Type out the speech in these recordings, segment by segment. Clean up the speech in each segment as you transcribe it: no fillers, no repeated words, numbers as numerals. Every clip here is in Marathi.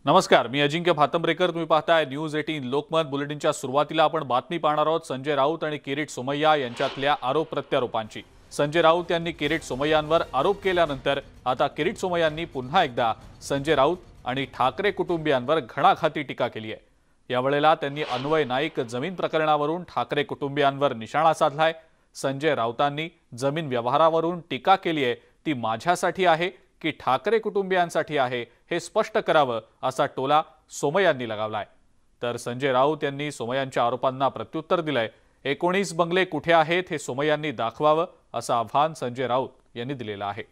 नमस्कार, मी अजिंक्य भातंब्रेकर. तुम्ही पाहताय न्यूज 18 लोकमत. बुलेटिनच्या सुरुवातीला आपण बातमी पाहणार आहोत संजय राऊत आणि किरीट सोमय्या यांच्यातल्या आरोप प्रत्यारोपांची. संजय राऊत यांनी किरीट सोमय्यांवर आरोप केल्यानंतर आता किरीट सोमय्यांनी पुन्हा एकदा संजय राऊत आणि ठाकरे कुटुंबियांवर घणाघाती टीका केली आहे. यावेळेला त्यांनी अन्वय नाईक जमीन प्रकरणावरून ठाकरे कुटुंबियांवर निशाणा साधलाय. संजय राऊतांनी जमीन व्यवहारावरून टीका केली आहे, ती माझ्यासाठी आहे की ठाकरे कुटुंबियांसाठी आहे हे स्पष्ट करावं असा टोला सोमय्यांनी लगावलाय. तर संजय राऊत यांनी सोमय्यांच्या आरोपांना प्रत्युत्तर दिलंय. 19 बंगले कुठे आहेत हे सोमय्यांनी दाखवावं असं आव्हान संजय राऊत यांनी दिलेलं आहे.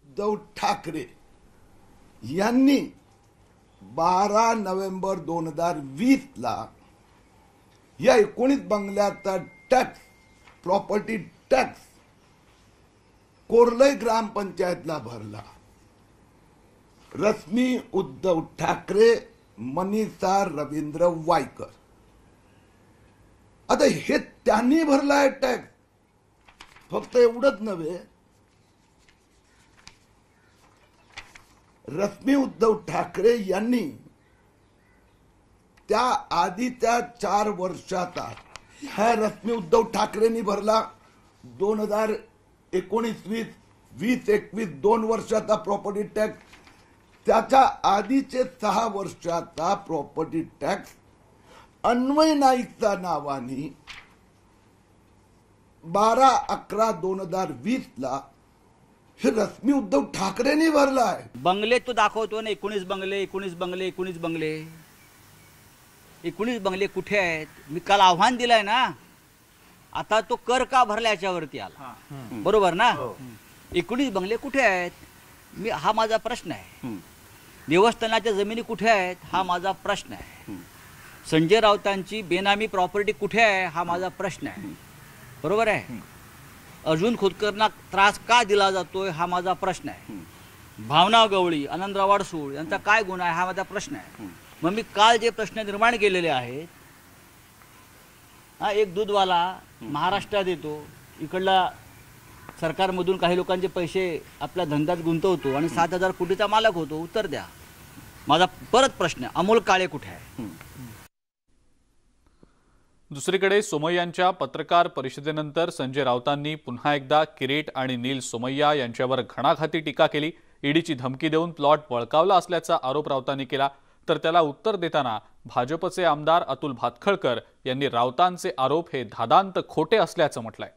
उद्धव ठाकरे यांनी 12 नोव्हेंबर 2020 ला या 19 बंगल्याचा टॅक्स, प्रॉपर्टी टॅक्स कोर्लई ग्रामपंचायतला भरला. रश्मी उद्धव ठाकरे, मनीषा रवींद्र वायकर. आता हे त्यांनी भरलाय टॅक्स. फक्त एवढंच नव्हे, रश्मी उद्धव ठाकरे यांनी त्या आधीच्या 4 वर्षाचा ह्या रश्मी उद्धव ठाकरेंनी भरला 2019-20, 20-21 2 वर्षाचा प्रॉपर्टी टॅक्स. त्याच्या आधीचे 6 वर्षाचा प्रॉपर्टी टॅक्स अन्वय नाईकच्या नावाने 12/11/2020 ला हे रश्मी उद्धव ठाकरेंनी भरलाय. बंगले तो दाखवतो ना, 19 बंगले 19 बंगले 19 बंगले 19 बंगले कुठे आहेत? मी काल आव्हान दिलंय ना. आता तो कर का भरला याच्यावरती आला, बरोबर ना. 19 बंगले कुठे आहेत हा माझा प्रश्न आहे. देवस्थानाच्या जमिनी कुठे आहेत हा माझा प्रश्न आहे. संजय राऊतांची बेनामी प्रॉपर्टी कुठे आहे हा माझा प्रश्न आहे, बरोबर आहे. अर्जुन खोतकरना त्रास का दिला जातोय हा माझा प्रश्न आहे. भावना गवळी, आनंदराव वाडसूळ यांचा काय गुन्हा आहे हा माझा प्रश्न आहे. मग मी काल जे प्रश्न निर्माण केलेले आहेत, एक दूधवाला महाराष्ट्रात येतो, इकडला सरकारमधून काही लोकांचे पैसे आपल्या धंद्यात गुंतवतो आणि 7,000 कोटीचा मालक होतो. उत्तर द्या. माझा परत प्रश्न आहे, अमोल काळे कुठे आहे? दुसरीकडे सोमय्यांच्या पत्रकार परिषदेनंतर संजय राऊतांनी पुन्हा एकदा किरीट आणि नील सोमय्या यांच्यावर घणाघाती टीका केली. ईडीची धमकी देऊन प्लॉट बळकावला असल्याचा आरोप राऊतांनी केला. तर त्याला उत्तर देताना भाजपचे आमदार अतुल भातखळकर यांनी राऊतांचे आरोप हे धादांत खोटे असल्याचं म्हटलंय.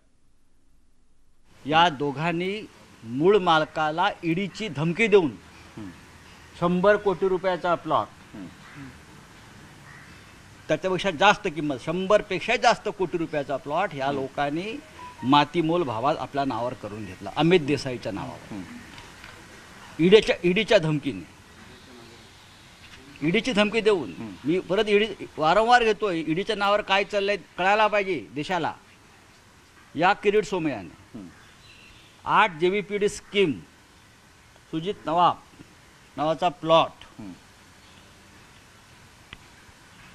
या दोघांनी मूळ मालकाला ईडीची धमकी देऊन 100 कोटी रुपयाचा प्लॉट, त्याच्यापेक्षा जास्त किंमत 100 पेक्षा जास्त कोटी रुपयाचा प्लॉट ह्या लोकांनी मातीमोल भावात आपल्या नावावर करून घेतला, अमित देसाईच्या नावावर. ईडीच्या धमकीने, ईडीची धमकी देऊन. मी परत ईडी वारंवार घेतोय, ईडीच्या नावावर काय चाललंय कळायला पाहिजे देशाला. या किरीट सोमय्याने 8 JVPD स्कीम, सुजित नवाब नावाचा प्लॉट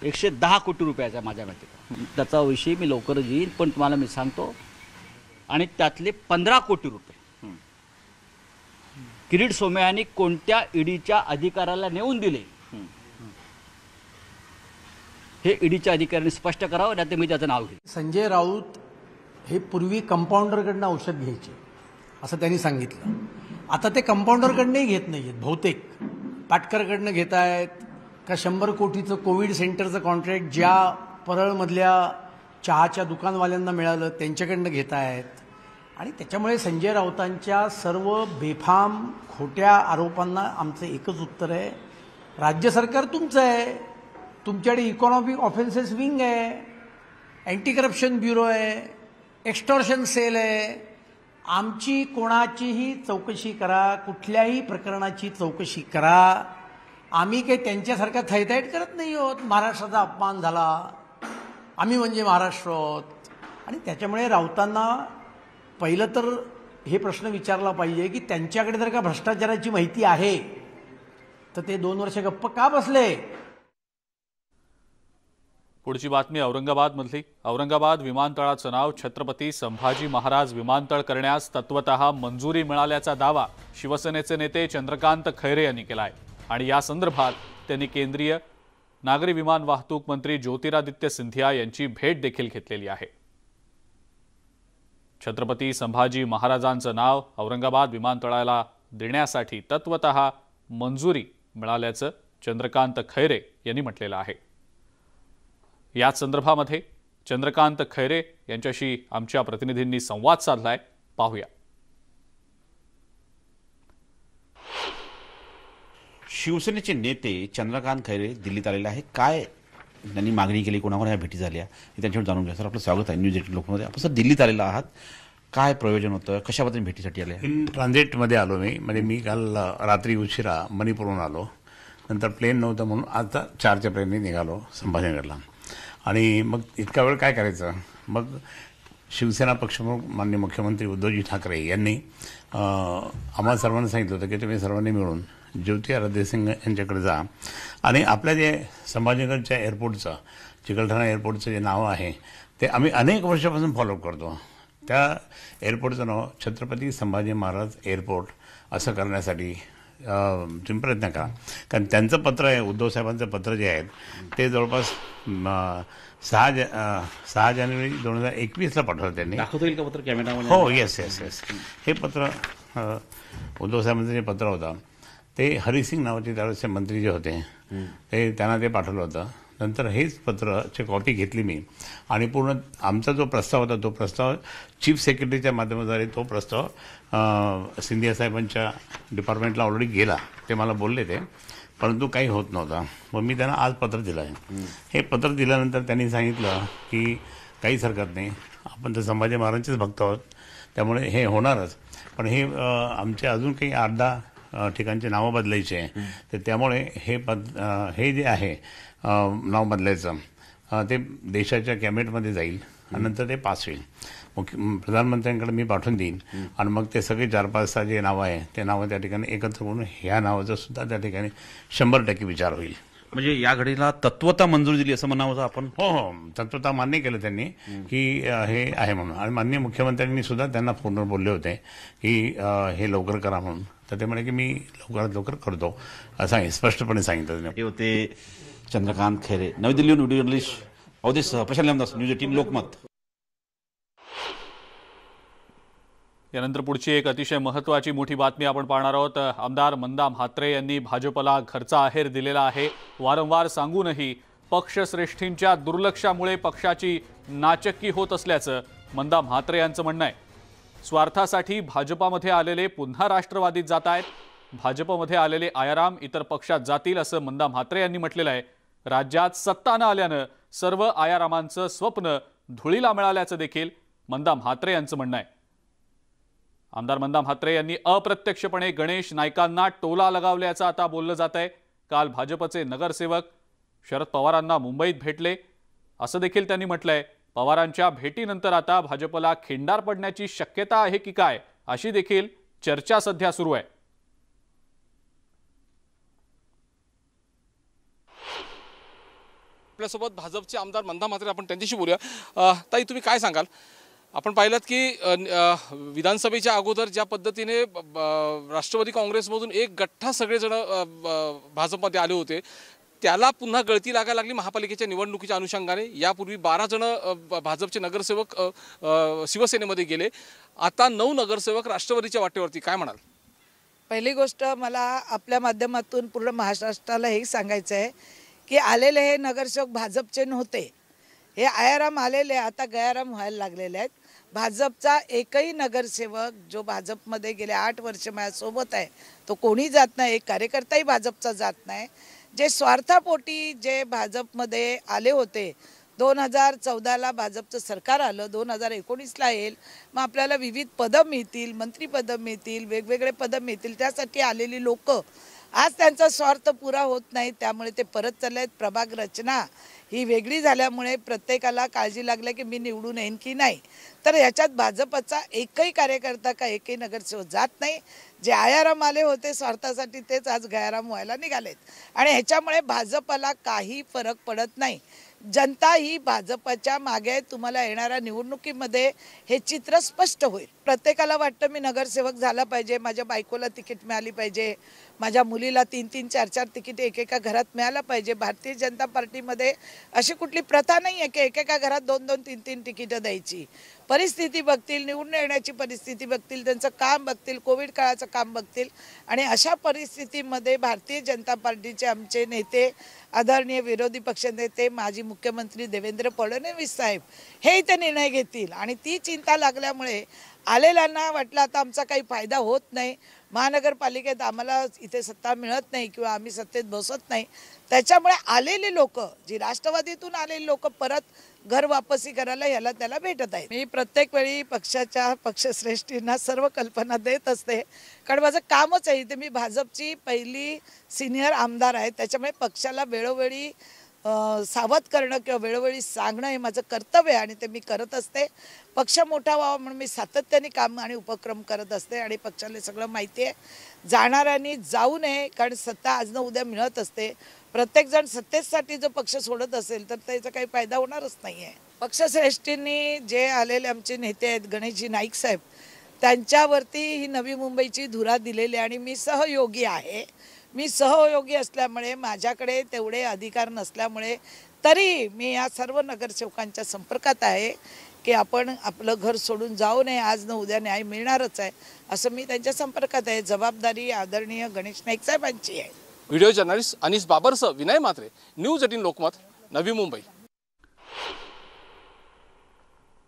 110 कोटी रुपयाचा माझ्या मते. त्याचा विषय मी लवकरच येईल, पण तुम्हाला मी सांगतो. आणि त्यातले 15 कोटी रुपये किरीट सोमय्यांनी कोणत्या ईडीच्या अधिकाऱ्याला नेऊन दिले हे ईडीच्या अधिकाऱ्यांनी स्पष्ट करावं, नाही तर मी त्याचं नाव घेईन. संजय राऊत हे पूर्वी कंपाऊंडरकडनं औषध घ्यायचे असं त्यांनी सांगितलं. आता ते कंपाऊंडरकडनंही घेत नाही आहेत. बहुतेक पाटकरकडनं घेत आहेत का 100 कोटीचं कोविड सेंटरचं कॉन्ट्रॅक्ट ज्या परळमधल्या चहाच्या दुकानवाल्यांना मिळालं त्यांच्याकडनं घेत आहेत. आणि त्याच्यामुळे संजय राऊतांच्या सर्व बेफाम खोट्या आरोपांना आमचं एकच उत्तर आहे, राज्य सरकार तुमचं आहे. तुमच्याकडे इकॉनॉमिक ऑफेन्सेस विंग आहे, अँटी करप्शन ब्युरो आहे, एक्स्टॉर्शन सेल आहे. आमची कोणाचीही चौकशी करा, कुठल्याही प्रकरणाची चौकशी करा. आम्ही काही त्यांच्यासारखा थैथैट करत नाही आहोत. महाराष्ट्राचा अपमान झाला, आम्ही म्हणजे महाराष्ट्र आहोत. आणि त्याच्यामुळे राऊतांना पहिलं तर हे प्रश्न विचारला पाहिजे की त्यांच्याकडे जर का भ्रष्टाचाराची माहिती आहे तर ते 2 वर्ष गप्प का बसले? पुढची बातमी औरंगाबादमधली. औरंगाबाद विमानतळाचं नाव छत्रपती संभाजी महाराज विमानतळ करण्यास तत्वतः मंजुरी मिळाल्याचा दावा शिवसेनेचे नेते चंद्रकांत खैरे यांनी केला आहे आणि या संदर्भात त्यांनी केंद्रीय नागरी विमान वाहतूक मंत्री ज्योतिरादित्य सिंधिया यांची भेट देखील घेतलेली आहे. छत्रपती संभाजी महाराजांचं नाव औरंगाबाद विमानतळाला देण्यासाठी तत्वतः मंजुरी मिळाल्याचं चंद्रकांत खैरे यांनी म्हटलेलं आहे. याच संदर्भामध्ये चंद्रकांत खैरे यांच्याशी आमच्या प्रतिनिधींनी संवाद साधलाय, पाहूया. शिवसेनेचे नेते चंद्रकांत खैरे दिल्लीत आलेले आहे. काय त्यांनी मागणी केली, कोणाकोणा भेटी झाल्या हे त्यांच्यावर जाणून घ्या. सर, आपलं स्वागत आहे न्यूज 18 लोकमध्ये. आपण सर दिल्लीत आलेला आहात, काय प्रयोजन होतं, कशाबद्दल भेटीसाठी आले? इन ट्रान्झिटमध्ये आलो मी. म्हणजे मी काल रात्री उशिरा मणिपूरहून आलो, नंतर प्लेन नव्हतं म्हणून आता 4च्या प्लेनने निघालो संभाजीनगरला. आणि मग इतका वेळ काय करायचं, मग शिवसेना पक्षप्रमुख माननीय मुख्यमंत्री उद्धवजी ठाकरे यांनी आम्हाला सर्वांना सांगितलं होतं की तुम्ही सर्वांनी मिळून ज्योतिरादित्य सिंग यांच्याकडे जा आणि आपल्या जे संभाजीनगरच्या एअरपोर्टचं, चिकलठाणा एअरपोर्टचं जे नाव आहे ते आम्ही अनेक वर्षापासून फॉलोअप करतो. त्या एअरपोर्टचं नाव छत्रपती संभाजी महाराज एअरपोर्ट असं करण्यासाठी तुम्ही प्रयत्न करा. कारण त्यांचं पत्र आहे, उद्धव साहेबांचं पत्र जे आहे ते जवळपास 6 जानेवारी 2021ला पाठवलं त्यांनी. दाखवता येईल का पत्र कॅमेरामध्ये? हो, येस. हे पत्र उद्धव साहेबांचं जे पत्र होतं ते हरिसिंग नावाचे त्यावेळेसचे मंत्री जे होते ते त्यांना ते पाठवलं होतं. नंतर हेच पत्राची कॉपी घेतली मी आणि पूर्ण आमचा जो प्रस्ताव होता तो प्रस्ताव चीफ सेक्रेटरीच्या माध्यमाद्वारे तो प्रस्ताव सिंधिया साहेबांच्या डिपार्टमेंटला ऑलरेडी गेला. ते मला बोलले ते, परंतु काही होत नव्हता. मग मी त्यांना आज पत्र दिलं आहे. हे पत्र दिल्यानंतर त्यांनी सांगितलं की काहीच हरकत नाही, आपण तर संभाजी महाराजांचेच भक्त आहोत, त्यामुळे हे होणारच. पण हे आमचे अजून काही 8-10 ठिकाणचे नावं बदलायचे आहे, तर त्यामुळे हे जे आहे नाव बदलायचं ते देशाच्या कॅबिनेटमध्ये जाईल आणि नंतर ते पास होईल. प्रधानमंत्र्यांकडे मी पाठवून देईन आणि मग ते सगळे 4-5-6 जे नावं आहे ते नावं त्या ठिकाणी एकत्र करून ह्या नावाचा सुद्धा त्या ठिकाणी 100% विचार होईल. म्हणजे या घडीला तत्वता मंजुरी दिली असं म्हणावं आपण? हो, तत्वता मान्य केलं त्यांनी की हे आहे म्हणून. आणि माननीय मुख्यमंत्र्यांनी सुद्धा त्यांना फोनवर बोलले होते की हे लवकर करा म्हणून. तर ते म्हणे की मी लवकरात लवकर करतो असं स्पष्टपणे सांगितलं त्यांनी. हे होते चंद्रकांत खैरे. नवी दिल्लीहून video journalist Awadhesh Prashant Lamdas, news 18 Lokmat. यानंतर पुढची एक अतिशय महत्त्वाची मोठी बातमी आपण पाहणार आहोत. आमदार मंदा म्हात्रे यांनी भाजपला घरचा आहेर दिलेला आहे. वारंवार सांगूनही पक्षश्रेष्ठींच्या दुर्लक्षामुळे पक्षाची नाचक्की होत असल्याचं मंदा म्हात्रे यांचं म्हणणं आहे. स्वार्थासाठी भाजपामध्ये आलेले पुन्हा राष्ट्रवादीत जात आहेत. भाजपमध्ये आलेले आयाराम इतर पक्षात जातील असं मंदा म्हात्रे यांनी म्हटलेलं आहे. राज्यात सत्ता न आल्यानं सर्व आयारामांचं स्वप्न धुळीला मिळाल्याचं देखील मंदा म्हात्रे यांचं म्हणणं आहे. आमदार मंदा म्हात्रे यांनी अप्रत्यक्षपणे गणेश नाईकांना टोला लगावल्याचं आता बोललं जात आहे. काल भाजपचे नगरसेवक शरद पवारांना मुंबईत भेटले असं देखील त्यांनी म्हटलंय. पवारांच्या भेटीनंतर आता भाजपला खिंडार पडण्याची शक्यता आहे की काय, अशी देखील चर्चा सध्या सुरू आहे. आपल्यासोबत भाजपचे आमदार मंदा म्हात्रे, आपण त्यांच्याशी बोलूया. ताई, तुम्ही काय सांगाल? आपण पाहिलं की विधानसभेच्या अगोदर ज्या पद्धतीने राष्ट्रवादी काँग्रेसमधून एक गठ्ठा सगळेजण भाजपमध्ये आले होते, त्याला पुन्हा गळती लागायला लागली महापालिकेच्या निवडणुकीच्या अनुषंगाने. यापूर्वी 12 जण भाजपचे नगरसेवक शिवसेनेमध्ये गेले, आता 9 नगरसेवक राष्ट्रवादीच्या वाटेवरती. काय म्हणाल? पहिली गोष्ट मला आपल्या माध्यमातून पूर्ण महाराष्ट्राला हे सांगायचं आहे की आलेले हे नगरसेवक भाजपचे नव्हते. हे आयाराम आलेले आता गयाराम व्हायला लागलेले आहेत. भाजपचा एकही नगरसेवक जो भाजपमध्ये गेले 8 वर्ष माझ्यासोबत आहे तो कोणी जात नाही, एक कार्यकर्ताही भाजपचा जात नाही. जे स्वार्थापोटी जे भाजपमध्ये आले होते, 2014ला भाजपचं सरकार आलं, 2019ला येईल, मग आपल्याला विविध पदं मिळतील, मंत्रीपदं मिळतील, वेगवेगळे पदं मिळतील, त्यासाठी आलेली लोक आज त्यांचा स्वार्थ पुरा होत नाही, त्यामुळे ते परत चालले आहेत. प्रभाग रचना ही वेगळी झाल्यामुळे प्रत्येकाला काळजी लागली की मी निवडून येईन की नाही. तर याच्यात भाजपचा एकही कार्यकर्ता का एकही नगरसेवक जात नाही. जे आयाराम आले होते स्वार्थासाठी तेच आज गयाराम व्हायला निघालेत आणि ह्याच्यामुळे भाजपला काही फरक पडत नाही. जनता ही भाजपच्या मागे आहे. तुम्हाला येणाऱ्या निवडणुकीमध्ये हे चित्र स्पष्ट होईल. प्रत्येकाला वाटतं मी नगरसेवक झाला पाहिजे, माझ्या बायकोला तिकीट मिळाली पाहिजे, माझ्या मुलीला 3-3, 4-4 तिकीट एकेका घरात मिळायला पाहिजे. भारतीय जनता पार्टीमध्ये अशी कुठली प्रथा नाही आहे की एकेका घरात 2-2, 3-3 तिकीटं द्यायची. परिस्थिती बघतील, निवडून येण्याची परिस्थिती बघतील, त्यांचं काम बघतील, कोविड काळाचं काम बघतील आणि अशा परिस्थितीमध्ये भारतीय जनता पार्टीचे आमचे नेते, आदरणीय विरोधी पक्षनेते माजी मुख्यमंत्री देवेंद्र फडणवीस साहेब हे इथे निर्णय घेतील आणि ती चिंता लागल्यामुळे आलेल्यांना वाटलं आता आमचा काही फायदा होत नाही, महानगरपालिकेत आम्हाला इथे सत्ता मिळत नाही किंवा आम्ही सत्तेत बसत नाही, त्याच्यामुळे आलेले लोक जी राष्ट्रवादीतून आलेले लोक परत घर वापसी करायला ह्याला त्याला भेटत आहेत. मी प्रत्येक वेळी पक्षाच्या पक्षश्रेष्ठींना सर्व कल्पना देत असते, कारण माझं कामच आहे. इथे मी भाजपची पहिली सिनियर आमदार आहे, त्याच्यामुळे पक्षाला वेळोवेळी सावध करणं किंवा वेळोवेळी सांगणं हे माझं कर्तव्य आहे आणि ते मी करत असते. पक्ष मोठा व्हावा म्हणून मी सातत्याने काम आणि उपक्रम करत असते आणि पक्षाला सगळं माहिती आहे. जाणाऱ्यांनी जाऊ नये, कारण सत्ता आज न उद्या मिळत असते. प्रत्येकजण सत्तेसाठी जो पक्ष सोडत असेल तर त्याचा काही फायदा होणारच नाही आहे. पक्षश्रेष्ठींनी जे आलेले आमचे नेते आहेत गणेशजी नाईक साहेब, त्यांच्यावरती ही नवी मुंबईची धुरा दिलेली आणि मी सहयोगी आहे. मी सहयोगी असल्यामुळे माझ्याकडे तेवढे अधिकार नसल्यामुळे तरी मी या सर्व नगरसेवकांच्या संपर्कात आहे की आपण आपलं घर सोडून जाऊ नये, आज न उद्या न्याय मिळणारच आहे असं मी त्यांच्या संपर्कात आहे. जबाबदारी आदरणीय गणेश नाईक साहेबांची आहे. व्हिडिओ जर्नलिस्ट अनिस बाबरसह विनय म्हात्रे, न्यूज 18 लोकमत, नवी मुंबई.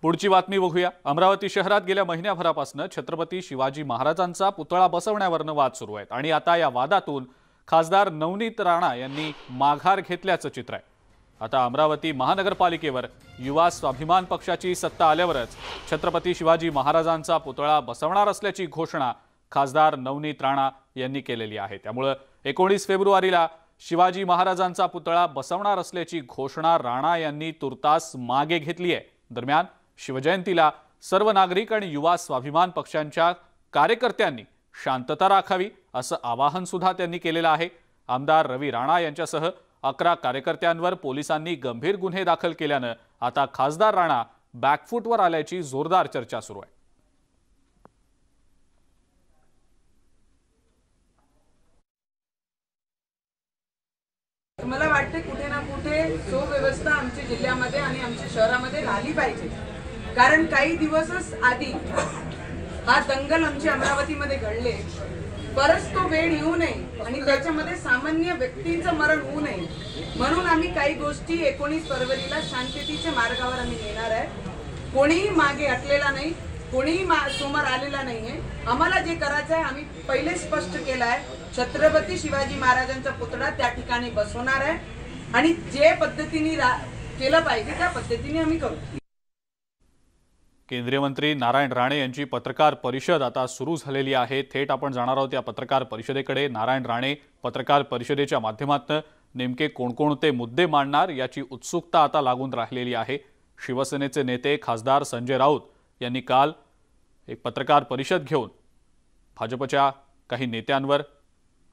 पुढची बातमी बघूया. अमरावती शहरात गेल्या महिन्याभरापासून छत्रपती शिवाजी महाराजांचा पुतळा बसवण्यावरनं वाद सुरू आहेत आणि आता या वादातून खासदार नवनीत राणा यांनी माघार घेतल्याचं चित्र आहे. आता अमरावती महानगरपालिकेवर युवा स्वाभिमान पक्षाची सत्ता आल्यावरच छत्रपती शिवाजी महाराजांचा पुतळा बसवणार असल्याची घोषणा खासदार नवनीत राणा यांनी केलेली आहे. त्यामुळे 19 फेब्रुवारीला शिवाजी महाराजांचा पुतळा बसवणार असल्याची घोषणा राणा यांनी तुर्तास मागे घेतली आहे. दरम्यान शिवजयंतीला सर्व नागरिक आणि युवा स्वाभिमान पक्षांच्या कार्यकर्त्यांनी शांतता राखावी असं आवाहन सुद्धा त्यांनी केलेलं आहे. आमदार रवी राणा यांच्यासह 11 कार्यकर्त्यांवर पोलिसांनी गंभीर गुन्हे दाखल केल्यानं आता खासदार राणा बॅकफूटवर आल्याची जोरदार चर्चा सुरू आहे. मला वाटते कुठे ना कुठे सुव्यवस्था आमच्या जिल्ह्यामध्ये आणि आमच्या शहरामध्ये राहिली पाहिजे, कारण काही दिवसच आधी हा दंगल आमच्या अमरावतीमध्ये घडले. परत तो वेळ येऊ नये आणि त्याच्यामध्ये सामान्य व्यक्तींचं मरण होऊ नये म्हणून आम्ही काही गोष्टी 19 फरवरीला शांततेच्या मार्गावर आम्ही नेणार आहे. कोणीही मागे हटलेला नाही, कोणीही समोर आलेला नाहीये. आम्हाला जे करायचं आहे आम्ही पहिले स्पष्ट केलं आहे, छत्रपती शिवाजी महाराजांचा पुतळा त्या ठिकाणी बसवणार आहे आणि जे पद्धतीने केलं पाहिजे त्या पद्धतीने आम्ही करू. केंद्रीय मंत्री नारायण राणे यांची पत्रकार परिषद आता सुरू झालेली आहे. थेट आपण जाणार आहोत या पत्रकार परिषदेकडे. नारायण राणे पत्रकार परिषदेच्या माध्यमातून नेमके कोणकोणते मुद्दे मांडणार याची उत्सुकता आता लागून राहिलेली आहे. शिवसेनेचे नेते खासदार संजय राऊत यांनी काल एक पत्रकार परिषद घेऊन भाजपच्या काही नेत्यांवर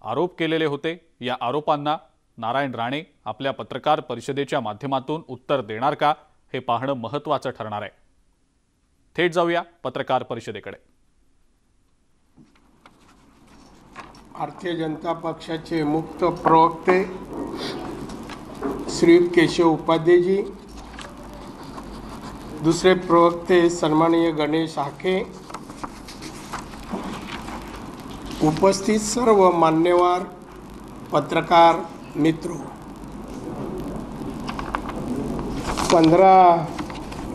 आरोप केलेले होते. या आरोपांना नारायण राणे आपल्या पत्रकार परिषदेच्या माध्यमातून उत्तर देणार का हे पाहणं महत्त्वाचं ठरणार आहे. थेट जाऊया पत्रकार परिषदेकडे. भारतीय जनता पक्षाचे मुक्त प्रवक्ते श्री केशव उपाध्यायजी, दुसरे प्रवक्ते सन्माननीय गणेश हाके, उपस्थित सर्व मान्यवर पत्रकार मित्र, 15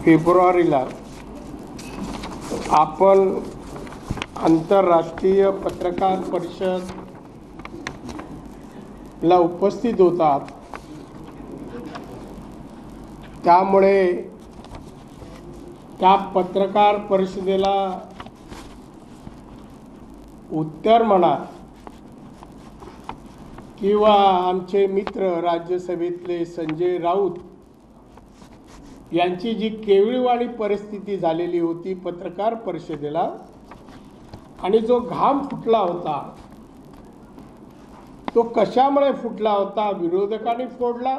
फेब्रुवारीला आपण आंतरराष्ट्रीय पत्रकार परिषदला उपस्थित होतात. त्यामुळे त्या पत्रकार परिषदेला उत्तर म्हणा किंवा आमचे मित्र राज्यसभेतले संजय राऊत यांची जी केविळवाणी परिस्थिती झालेली होती पत्रकार परिषदेला आणि जो घाम फुटला होता तो कशामुळे फुटला होता? विरोधकांनी फोडला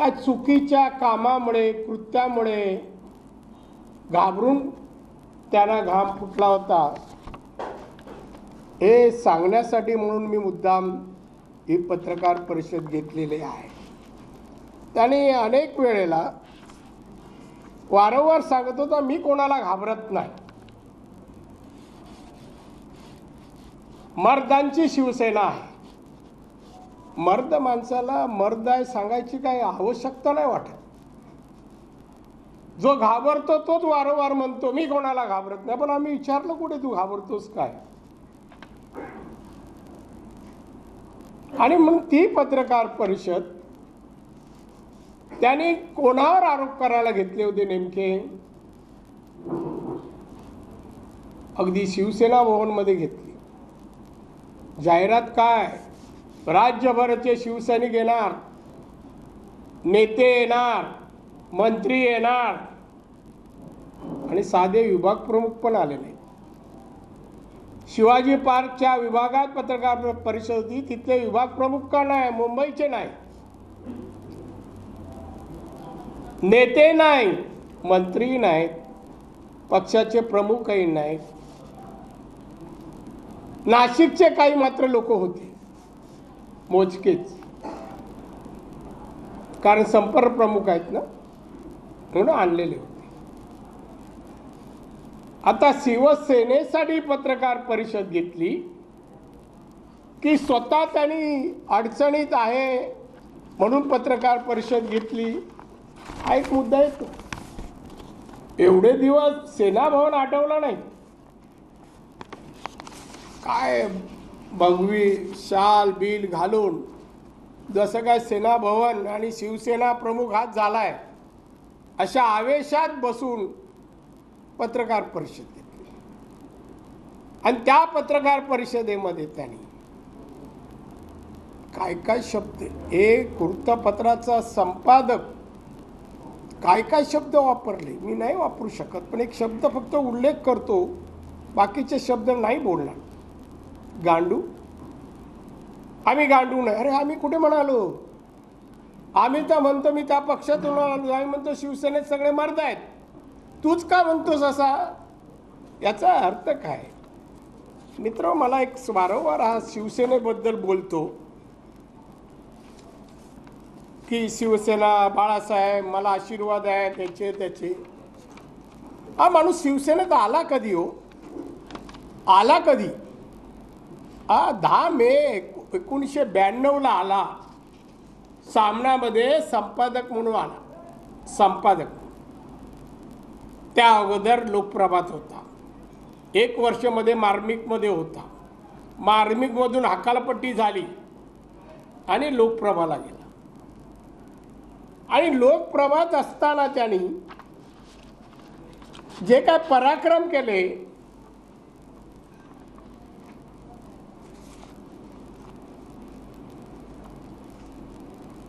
काय चुकीच्या कामामुळे कृत्यामुळे घाबरून त्यांना घाम फुटला होता हे सांगण्यासाठी म्हणून मी मुद्दाम ही पत्रकार परिषद घेतलेली आहे. त्याने अनेक वेळेला वारंवार सांगत होता मी कोणाला घाबरत नाही. मर्दांची शिवसेना आहे. मर्द माणसाला मर्द आहे सांगायची काही आवश्यकता नाही वाटत. जो घाबरतो तोच वारंवार म्हणतो मी कोणाला घाबरत नाही. पण आम्ही विचारलं कुठे तू घाबरतोस काय. आणि मग ती पत्रकार परिषद त्यांनी कोणावर आरोप करायला घेतले होते नेमके. अगदी शिवसेना भवनमध्ये घेतली. जाहिरात काय, राज्यभराचे शिवसैनिक येणार, नेते येणार, मंत्री येणार आणि साधे विभाग प्रमुख पण आले नाही. शिवाजी पार्कच्या विभागात पत्रकार परिषद होती. तिथले विभाग प्रमुख का नाही, मुंबईचे नाही, नेते नाही, मंत्री नाहीत, पक्षाचे प्रमुखही नाहीत. नाशिकचे काही मात्र लोक होते, मोजकेच, कारण संपर्क प्रमुख आहेत ना म्हणून आणलेले होते. आता शिवसेनेसाठी पत्रकार परिषद घेतली की स्वतः त्यांनी अडचणीत आहे म्हणून पत्रकार परिषद घेतली हा एक मुद्दा येतो. एवढे दिवस सेना भवन आठवलं नाही. काय भगवी शाल बिल घालून जसं काय सेना भवन आणि शिवसेना प्रमुख हात झालाय अशा आवेशात बसून पत्रकार परिषद घेतली. आणि त्या पत्रकार परिषदेमध्ये त्यांनी काय काय शब्द, एक वृत्तपत्राचा संपादक काय काय शब्द वापरले मी नाही वापरू शकत, पण एक शब्द फक्त उल्लेख करतो, बाकीचे शब्द नाही बोलणार. गांडू, आम्ही गांडू नाही. अरे आम्ही कुठे म्हणालो, आम्ही तर म्हणतो मी त्या पक्षातून आम्ही म्हणतो शिवसेनेत सगळे मर्द आहेत, तूच का म्हणतोस असा. याचा अर्थ काय मित्र. मला एक वारंवार हा शिवसेनेबद्दल बोलतो की शिवसेना बाळासाहेब मला आशीर्वाद आहे त्याचे त्याचे. हा माणूस शिवसेनेत आला कधी हो, आला कधी. 10 मे 1992 आला. सामनामध्ये संपादक म्हणून आला, संपादक. त्या अगोदर लोकप्रभात होता, 1 वर्षामध्ये मार्मिकमध्ये होता, मार्मिकमधून हकालपट्टी झाली आणि लोकप्रभाला गेला. आणि लोकप्रभात असताना त्यांनी जे काय पराक्रम केले,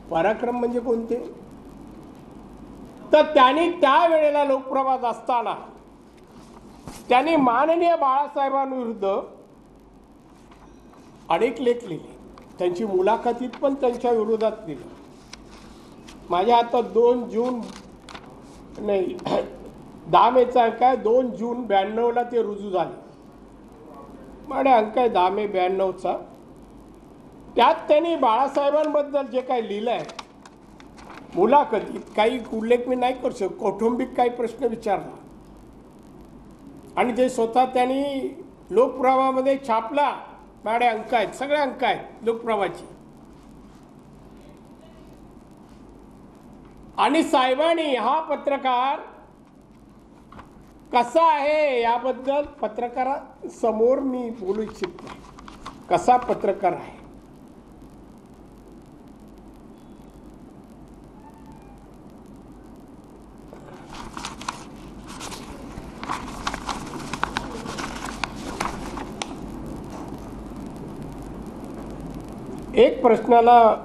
पराक्रम म्हणजे कोणते, तर त्यांनी त्यावेळेला लोकप्रभात असताना त्यांनी माननीय बाळासाहेबांविरुद्ध अनेक लेख लिहिले. त्यांची मुलाखतीत पण त्यांच्या विरोधात लिहिली. माझ्या हातात 2 जून नाही 10 मेचा अंक आहे, 2 जून 92ला ते रुजू झाले. माझ्या अंक आहे 10 मे 92चा. त्यात त्यांनी बाळासाहेबांबद्दल जे काही लिहिलं आहे मुलाखतीत, काही उल्लेख मी नाही करू शकतो, कौटुंबिक काही प्रश्न विचारला आणि ते स्वतः त्यांनी लोकप्रभामध्ये छापला. माझे अंक आहेत, सगळे अंक आहेत लोकप्रभाची. आणि साहेबांनी हा पत्रकार कसा आहे याबद्दल पत्रकारांसमोर मी बोलू इच्छित नाही, कसा पत्रकार आहे. एक प्रश्नाला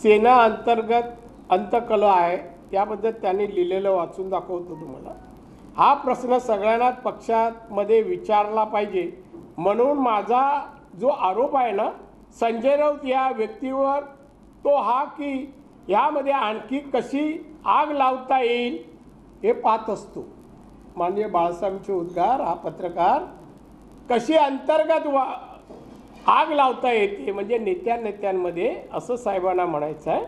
सेना अंतर्गत अंतकल आहे त्याबद्दल त्यांनी लिहिलेलं वाचून दाखवतो तुम्हाला. हा प्रश्न सगळ्यांनाच पक्षामध्ये विचारला पाहिजे म्हणून माझा जो आरोप आहे ना संजय राऊत या व्यक्तीवर, तो हा की यामध्ये आणखी कशी आग लावता येईल हे पाहत असतो. माननीय बाळासाहेबांचे उद्गार, हा पत्रकार कशी अंतर्गत आग लावता येते म्हणजे नेत्यांमध्ये, असं साहेबांना म्हणायचं आहे.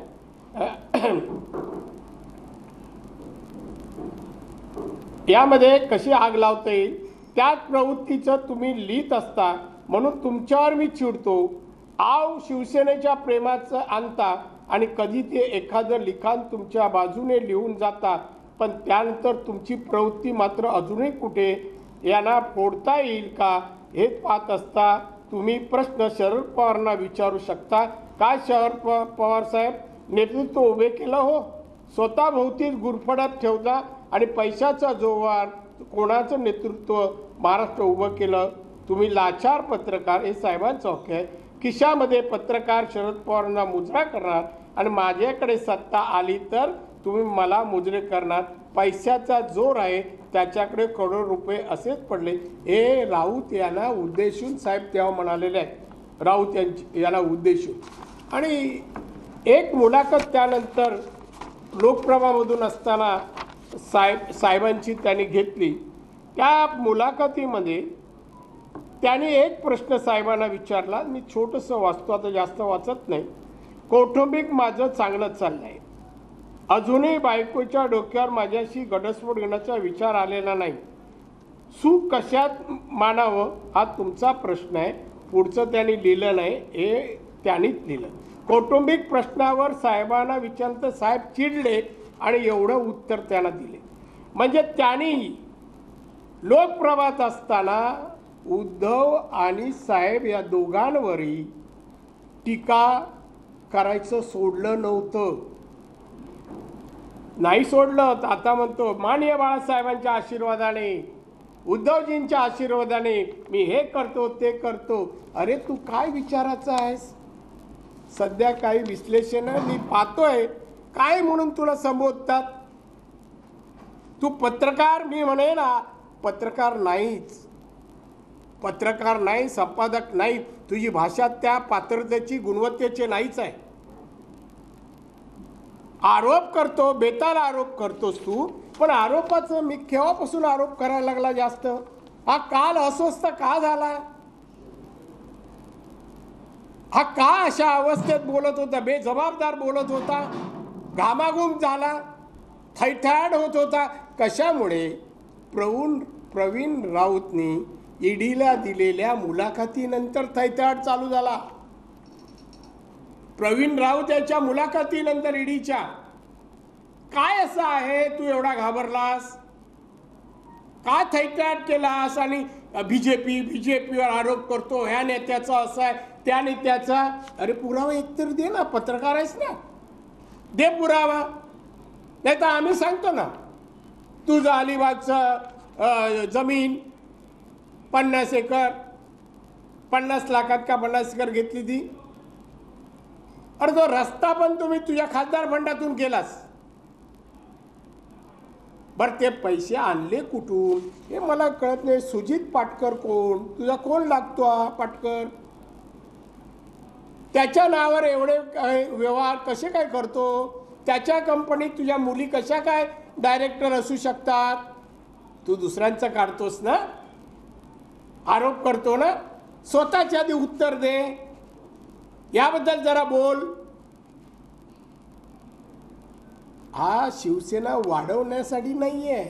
यामध्ये कशी आग लावता येईल त्याच प्रवृत्तीचं तुम्ही लिहित असता म्हणून तुमच्यावर मी चिडतो. आव शिवसेनेच्या प्रेमाचं आणता आणि कधी ते एखादं लिखाण तुमच्या बाजूने लिहून जातात, पण त्यानंतर तुमची प्रवृत्ती मात्र अजूनही कुठे यांना फोडता येईल का हे पाहत असता तुम्ही प्रश्न शरद पवारांना विचारू शकता. काय शरद पवार साहेब नेतृत्व उभे केलं हो, स्वतः भोवतीच गुरफडत ठेवता आणि पैशाचा जोवर कोणाचं नेतृत्व महाराष्ट्र उभं केलं. तुम्ही लाचार पत्रकार, हे साहेबांचं हक्क आहे. खिशामध्ये पत्रकार शरद पवारांना मुजरा करणार आणि माझ्याकडे सत्ता आली तर तुम्ही मला मुजरे करणार. पैशाचा जोर आहे, त्याच्याकडे करोड रुपये असेच पडले. हे राऊत यांना उद्देशून साहेब तेव्हा म्हणालेले आहेत, राऊत यांना उद्देशून. आणि एक मुलाखत त्यानंतर लोकप्रभामधून असताना साहेबांची त्यांनी घेतली. त्या मुलाखतीमध्ये त्यांनी एक प्रश्न साहेबांना विचारला. मी छोटंसं वाचतो, आता जास्त वाचत नाही. कौटुंबिक माझं चांगलं चाललंय, अजूनही बायकोच्या डोक्यावर माझ्याशी घटस्फोट घेण्याचा विचार आलेला नाही. सुख कशात मानावं हा तुमचा प्रश्न आहे. पुढचं त्यांनी लिहिलं नाही, हे त्यांनीच लिहिलं. कौटुंबिक प्रश्नावर साहेबांना विचारलं, साहेब चिडले आणि एवढं उत्तर त्यांना दिले. म्हणजे त्यांनी लोकप्रभात असताना उद्धव आणि साहेब या दोघांवरही टीका करायचं सोडलं नव्हतं. नाही सोडलं तर आता म्हणतो माननीय बाळासाहेबांच्या आशीर्वादाने, उद्धवजींच्या आशीर्वादाने मी हे करतो ते करतो. अरे तू काय विचारायचं आहेस? सध्या काही विश्लेषण मी पाहतोय काय म्हणून तुला संबोधतात. तू पत्रकार, मी म्हणे ना पत्रकार नाहीच, पत्रकार नाही, संपादक नाही. तुझी भाषा त्या पात्रतेची, गुणवत्तेची नाहीच आहे. आरोप करतो, बेताल आरोप करतोस तू, पण आरोपाचं मी केव्हापासून आरोप करायला लागला जास्त? हा काल अस्वस्थ का झाला? हा का अशा अवस्थेत बोलत होता, बेजबाबदार बोलत होता, घामाघूम झाला, थैथाड होत होता? कशामुळे? प्रवीण राऊतनी ईडीला दिलेल्या मुलाखतीनंतर थैथाड चालू झाला. प्रवीण राऊत यांच्या मुलाखतीनंतर ईडीच्या. काय असं आहे तू एवढा घाबरलास? का थैथाड केलास? आणि बीजेपीवर आरोप करतो, ह्या नेत्याचा असा आहे, त्या नेत्याचा. अरे पुरावा एकतर दे ना, पत्रकार आहेस ना, दे पुरावा. नाही तर आम्ही सांगतो ना, तुझं अलिबागचं जमीन 50 एकर, 50 लाखात का 50 एकर घेतली ती. अरे तो रस्ता पण तुम्ही तुझ्या खासदार फंडातून केलास. बरं ते पैसे आणले कुठून हे मला कळत नाही. सुजित पाटकर कोण? तुझा कोण लागतो हा पाटकर? त्याच्या नावावर एवढे व्यवहार कसे काय करतो? त्याच्या कंपनीत तुझ्या मुली कशा काय डायरेक्टर असू शकतात? तू दुसऱ्यांचं काढतोस ना, आरोप करतो ना, स्वतःच्या आधी उत्तर दे. याबद्दल जरा बोल. हा शिवसेना वाढवण्यासाठी नाहीये.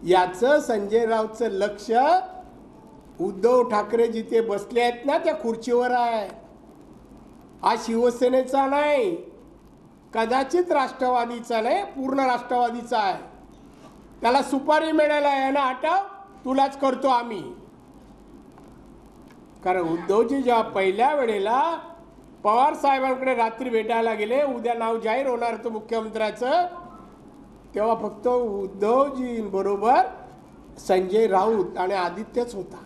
याचं संजय राऊतचं लक्ष उद्धव ठाकरे जिथे बसले आहेत ना त्या खुर्चीवर आहे. हा शिवसेनेचा नाही, कदाचित राष्ट्रवादीचा नाही, पूर्ण राष्ट्रवादीचा आहे. त्याला सुपारी मिळायला आहे ना, हटाव तुलाच करतो आम्ही. कारण उद्धवजी जेव्हा पहिल्या वेळेला पवार साहेबांकडे रात्री भेटायला गेले, उद्या नाव जाहीर होणार होतं मुख्यमंत्र्याचं, तेव्हा फक्त उद्धवजींबरोबर संजय राऊत आणि आदित्यच होता.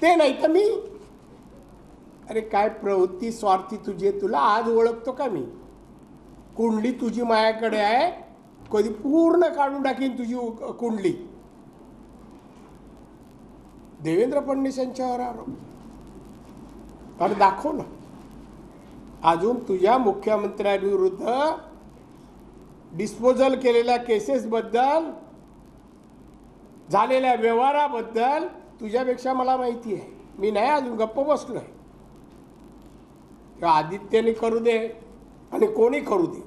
ते नाही तर मी. अरे काय प्रवृत्ती स्वार्थी तुझी, तुला आज ओळखतो का मी? कुंडली तुझी माझ्याकडे आहे, कधी पूर्ण काढून टाकीन तुझी कुंडली. देवेंद्र फडणवीस यांच्यावर आरोप, अरे दाखव ना. अजून तुझ्या मुख्यमंत्र्यांविरुद्ध डिस्पोजल केलेल्या केसेसबद्दल, झालेल्या व्यवहाराबद्दल तुझ्यापेक्षा मला माहिती आहे. मी नाही अजून गप्प बसलोय. किंवा आदित्यने करू दे आणि कोणी करू दे,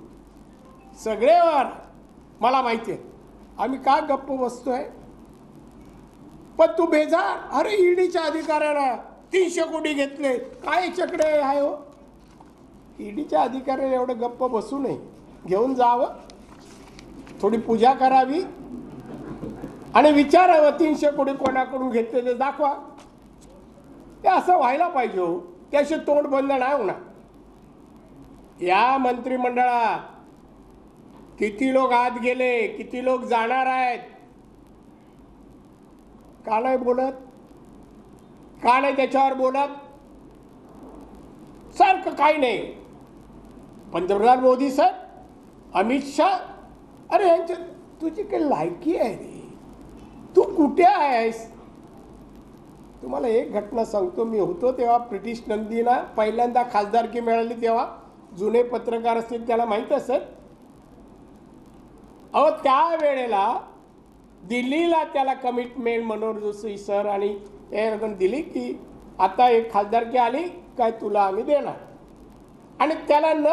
सगळे व्यवहार मला माहिती आहे. आम्ही का गप्प बसतोय? पण तू बेजार, अरे ईडीच्या अधिकाऱ्यांना 300 कोटी घेतले, काय याच्याकडे आहे हो? ईडीच्या अधिकाऱ्याने एवढं गप्प बसू नये, घेऊन जावं, थोडी पूजा करावी आणि विचारावं 300 कोटी कोणाकडून घेतले ते दाखवा. ते असं व्हायला पाहिजे हो, त्याशिवाय तोंड बंद नाही होणार. या मंत्रिमंडळात किती लोक आत गेले, किती लोक जाणार आहेत, का नाही बोलत? का नाही त्याच्यावर बोलत? सारखं काही नाही. पंतप्रधान मोदी सर, अमित शहा, अरे यांच्या तुझी काही लायकी आहे रे? तू कुठे आहेस? तुम्हाला एक घटना सांगतो. मी होतो तेव्हा ब्रिटिश नंदीला पहिल्यांदा खासदारकी मिळाली तेव्हा, जुने पत्रकार असतील त्याला माहीत असेल. अहो त्या वेळेला दिल्लीला त्याला कमिटमेंट मनोहर जोशी सर आणि हे रकम दिली की आता एक खासदारकी आली काय तुला आम्ही देणार. आणि त्याला न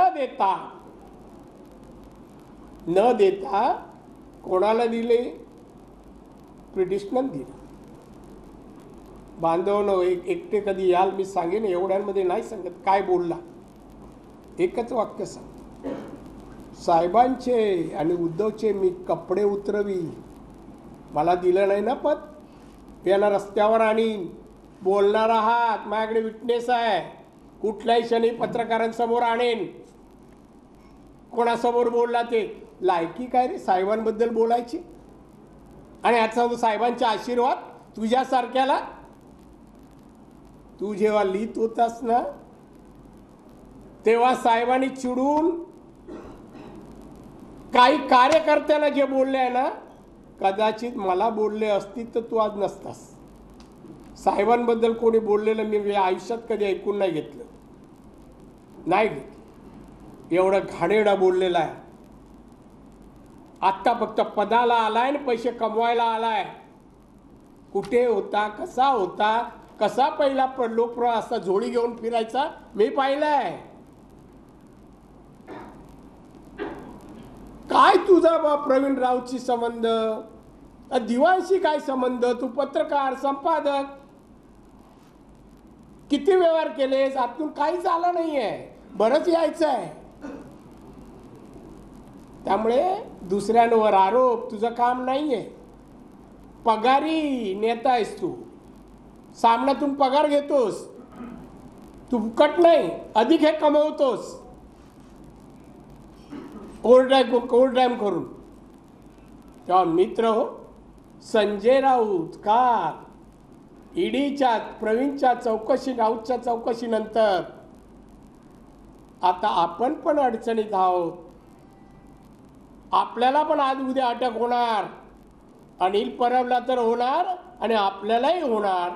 देता कोणाला दिले? ब्रिटिश नंदीला. बांधवनो, एकटे कधी याल, मी सांगेन एवढ्यांमध्ये नाही सांगत. काय बोलला? एकच वाक्य सांग, साहेबांचे आणि उद्धवचे मी कपडे उतरवी. मला दिलं नाही ना पद, यांना रस्त्यावर आणीन. बोलणार आहात, माझ्याकडे विटनेस आहे. कुठल्याही क्षणी पत्रकारांसमोर आणेन. कोणासमोर बोलला ते? लायकी काय रे साहेबांबद्दल बोलायची? आणि याचा साहेबांचा आशीर्वाद तुझ्यासारख्याला. तू जेव्हा लिहित होतास ना तेव्हा साहेबांनी चिडून काही कार्यकर्त्याला जे बोलले आहे ना, कदाचित मला बोलले असतील तर तू आज नसतास. साहेबांबद्दल कोणी बोललेलं मी आयुष्यात कधी ऐकून नाही घेतलं. नाही घेतलं. एवढं घाणेरडा बोललेला आहे. आत्ता फक्त पदाला आलाय आणि पैसे कमवायला आलाय. कुठे होता, कसा होता, कसा पहिला लोकप्रवाह असा झोळी घेऊन फिरायचा मी पाहिलाय. काय तुझा प्रवीण राऊतशी संबंध, दिवाणशी काय संबंध? तू पत्रकार, संपादक, किती व्यवहार केलेस? आतून काही झालं नाहीये, बरंच यायचं आहे. त्यामुळे दुसऱ्यांवर आरोप तुझं काम नाहीये. पगारी नेता आहेस तू, सामन्यातून पगार घेतोस. तू फुकट नाही, अधिक हे कमवतोस ओव्हरटाईम करून. तेव्हा मित्र हो, संजय राऊत काल ईडीच्या प्रवीणच्या चौकशी, राऊतच्या चौकशीनंतर आता आपण पण अडचणीत आहोत. आपल्याला पण आज उद्या अटक होणार. अनिल परबला तर होणार आणि आपल्यालाही होणार.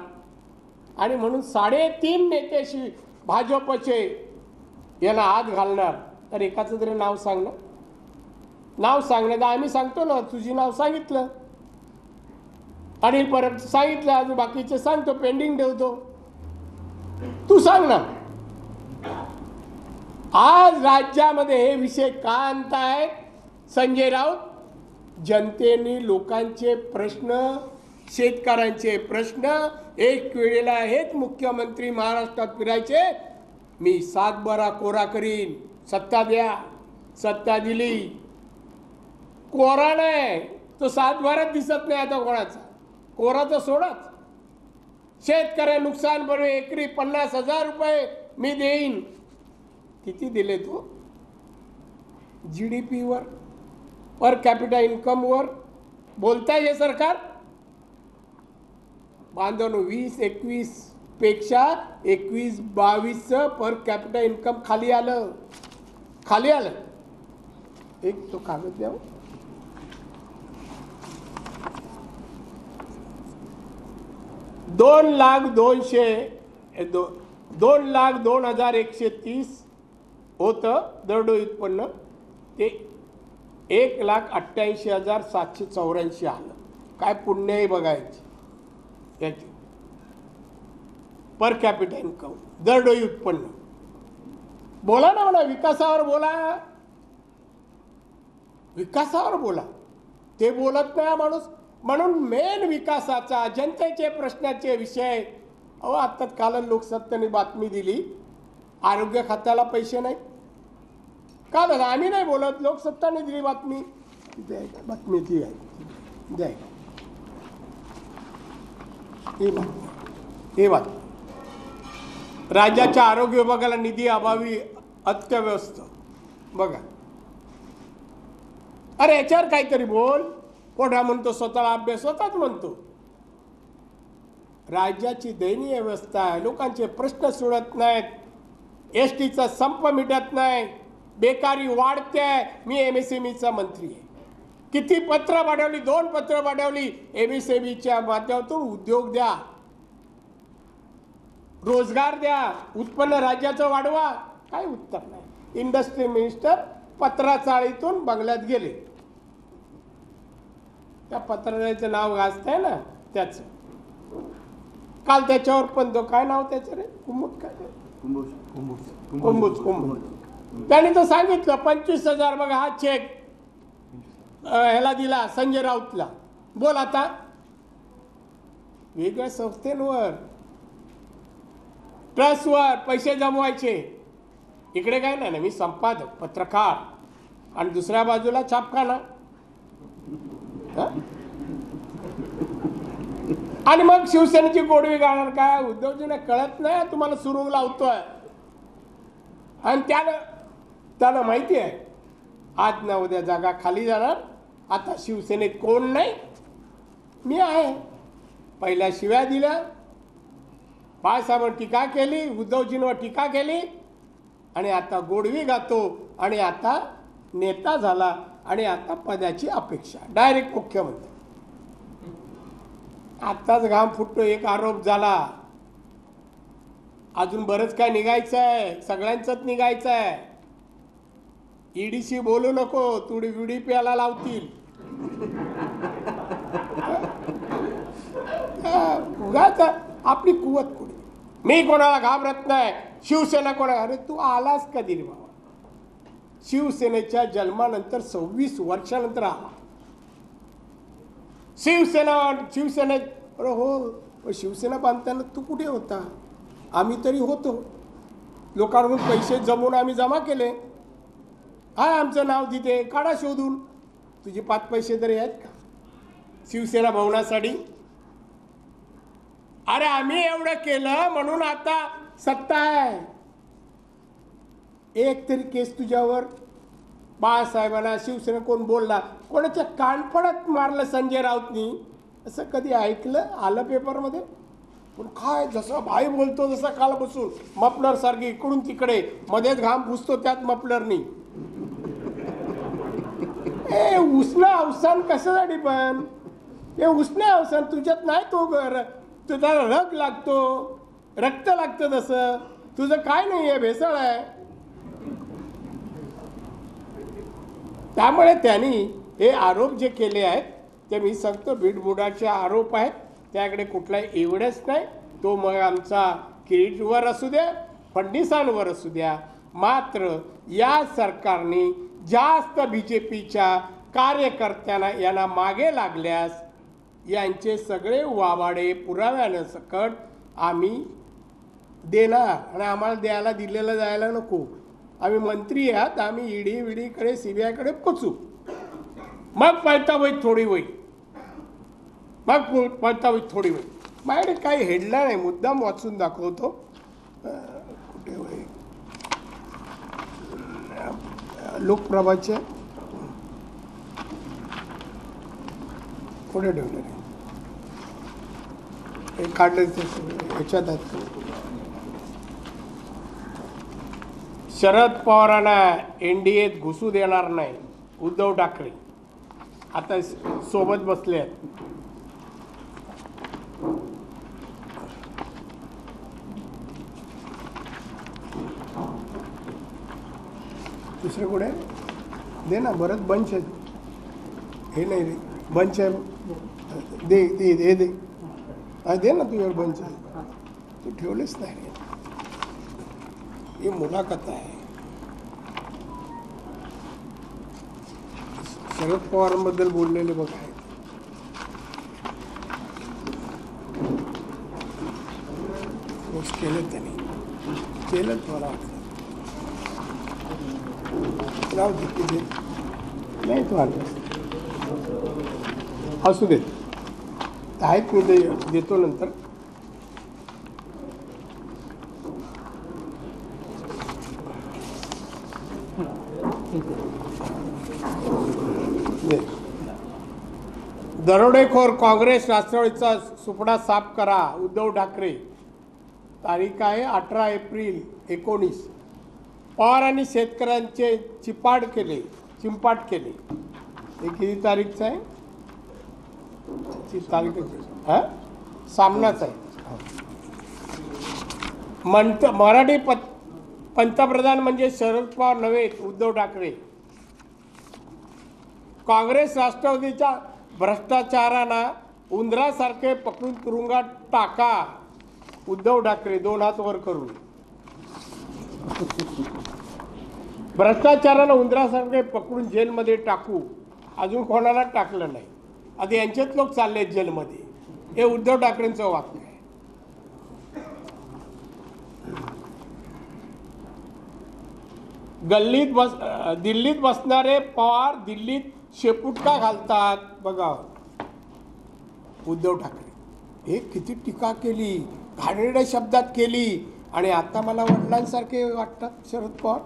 आणि म्हणून 3.5 नेत्याशी भाजपचे यांना हात घालणार. तर एकाचं तरी नाव सांग ना. नाव सांगण्यात आम्ही सांगतो ना, तुझी नाव सांगितलं, अनिल परब सांगितलं, अजून बाकीचे सांगतो, पेंडिंग ठेवतो. तू सांग ना. आज राज्यामध्ये हे विषय का आणतायत संजय राऊत? जनतेने लोकांचे प्रश्न, शेतकऱ्यांचे प्रश्न, एक वेळेला हेच मुख्यमंत्री महाराष्ट्रात फिरायचे, मी 7/12 कोरा करीन, सत्ता द्या. सत्ता दिली, कोरा नाही तो 7/12 दिसत नाही आता कोणाचा. कोरा तर सोडच. शेतकऱ्या नुकसान भरवे एकरी 50,000 रुपये मी देईन. किती दिले तो? GDP वर, पर कॅपिटा इन्कमवर बोलताय हे सरकार? बांधवनो, 20-21 पेक्षा 21-22 पर कॅपिटा इन्कम खाली आलं. एक तो कागद द्या. 2,02,130 होतं दरडोई उत्पन्न ते 1,88,784 आलं. काय पुण्याही बघायची याची पर कॅपिटा इन्कम दरडोई उत्पन्न. बोला ना म्हणा, विकासावर बोला, विकासावर बोला. ते बोलत नाही माणूस. म्हणून मेन विकासाचा जनतेचे प्रश्नाचे विषय. आता काल लोकसत्तेने बातमी दिली आरोग्य खात्याला पैसे नाही. का दादा आम्ही नाही बोलत, लोकसत्ताने दिली बातमी. बातमी ती आहे द्याय हे बातमी. राज्याच्या आरोग्य विभागाला निधी अभावी अत्यवस्थ बघा. अरे याच्यावर काहीतरी बोल. कोठा म्हणतो स्वतःला अभ्यास स्वतःच म्हणतो. राज्याची दयनीय अवस्था आहे. लोकांचे प्रश्न सुटत नाहीत. एसटीचा संप मिटत नाही. बेकारी वाढते आहे. मी MSMEचा मंत्री आहे. किती पत्र पाठवली, 2 पत्र पाठवली. MSMEच्या माध्यमातून उद्योग द्या, रोजगार द्या, उत्पन्न राज्याचं वाढवा. काय उत्तर नाही. इंडस्ट्री मिनिस्टर पत्राचाळीतून बंगल्यात गेले. त्या पत्राचं नाव गाजतंय ना त्याचं. काल त्याच्यावर पण तो काय नाव त्याचं रे, कुंभूज काय, कुंभूज. त्याने तर सांगितलं 25,000 बघा हा चेक ह्याला दिला संजय राऊतला. बोल आता वेगळ्या संस्थेवर ट्रस्टवर पैसे जमवायचे. इकडे काय नाही ना, मी संपादक पत्रकार आणि दुसऱ्या बाजूला छापखाना. आणि मग शिवसेनेची गोडवी गाणार काय. उद्धवजींना कळत नाही तुम्हाला सुरुंग लावतोय. आणि त्याला माहिती आहे आज ना उद्या जागा खाली जाणार. आता शिवसेनेत कोण नाही, मी आहे. पहिल्या शिव्या दिल्या, बाळासाहेबांवर टीका केली, उद्धवजींवर टीका केली, आणि आता गोडवी गातो. आणि आता नेता झाला आणि आता पदाची अपेक्षा. डायरेक्ट मुख्यमंत्री. आताच घाम फुटतो. एक आरोप झाला, अजून बरंच काय निघायचं आहे. सगळ्यांचंच निघायचं आहे. ईडीशी बोलू नको, तुडी विडी प्याला लावतील. उगाच आपली कुवत कुठे. मी कोणाला घाबरत नाही. शिवसेना कोणा, अरे तू आलास कधी रे बाबा. शिवसेनेच्या जन्मानंतर 26 वर्षानंतर आला शिवसेनेत. अरे हो, शिवसेना बांधताना तू कुठे होता. आम्ही तरी होतो. लोकांकडून पैसे जमवून आम्ही जमा केले. हा आमचं नाव तिथे काढा शोधून. तुझे 5 पैसे तरी आहेत का शिवसेना भवनासाठी. अरे आम्ही एवढं केलं म्हणून आता सत्ता आहे. एक तरी केस तुझ्यावर बाळासाहेबांना शिवसेना कोण बोलला, कोणाच्या कानपडात मारलं संजय राऊतनी, असं कधी ऐकलं आलं पेपरमध्ये. पण काय जसं भाई बोलतो जसं काल बसून मफलर सारखी इकडून तिकडे मध्येच घाम पुसतो त्यात मफलरनी. उष्ण अवसान कशासाठी पण. हे उष्ण अवसान तुझ्यात नाही. तो तुझा रग लागतो, रक्त लागतं तसं. तुझं काय नाही आहे, भेसळ आहे. त्यामुळे त्यांनी हे आरोप जे केले आहेत ते मी सांगतो बीडबुडाचे आरोप आहेत. त्याकडे कुठलाही एव्हिडन्स नाही. तो मग आमचा किरीटवर असू द्या, फडणवीसांवर असू द्या. मात्र या सरकारने जास्त BJPच्या कार्यकर्त्यांना यांना मागे लागल्यास यांचे सगळे वावाडे पुराव्यानं सकट आम्ही देणार. आणि आम्हाला द्यायला दिलेलं जायला नको. आम्ही मंत्री आहात. आम्ही ईडीकडे CBIकडे पोचू. मग पळता होईल थोडी होईल. मग पळता होईल थोडी होईल. माझ्याकडे काही हेडलाईन आहे, मुद्दाम वाचून दाखवतो. कुठे होईल लोकप्रभाचे कुठे ठेवले हे काढले याच्यात. शरद पवारांना NDAत घुसू देणार नाही उद्धव ठाकरे. आता सोबत बसले आहेत. दुसरे कुठे आहे? दे ना, बरंच बंच आहे. हे नाही रे, बंच आहे. दे दे दे दे दे ना, तुझ्यावर बंच आहे. तू ठेवलेच नाही रे. ही मुलाखत आहे. शरद पवारांबद्दल बोललेले बघ आहे. केलं त्यांनी, केलं मला वाटतं. राव दे नाही तो आला असू देत. आहेत मी ते देतो नंतर. दरोडेखोर काँग्रेस राष्ट्रवादीचा सुपडा साफ करा, उद्धव ठाकरे. तारीख आहे 18 एप्रिल 19. पवारांनी शेतकऱ्यांचे चिंपाट केले. हे किती तारीखचं आहे? तारीख सामनाच आहे. मराठी पंतप्रधान म्हणजे शरद पवार नव्हे, उद्धव ठाकरे. काँग्रेस राष्ट्रवादीच्या भ्रष्टाचारांना उंदरासारखे पकडून तुरुंगात टाका, उद्धव ठाकरे. 2 हात वर करून. भ्रष्टाचाराला उंदरासारखे पकडून जेलमध्ये टाकू. अजून कोणाला टाकलं नाही. आता यांचेच लोक चालले आहेत जेलमध्ये. हे उद्धव ठाकरेंचं वाक्य आहे. दिल्लीत बसणारे पवार दिल्लीत शेपूटका घालतात. बघा उद्धव ठाकरे हे किती टीका केली, घाणेरड्या शब्दात केली. आणि आता मला वडिलांसारखे वाटतात शरद पवार.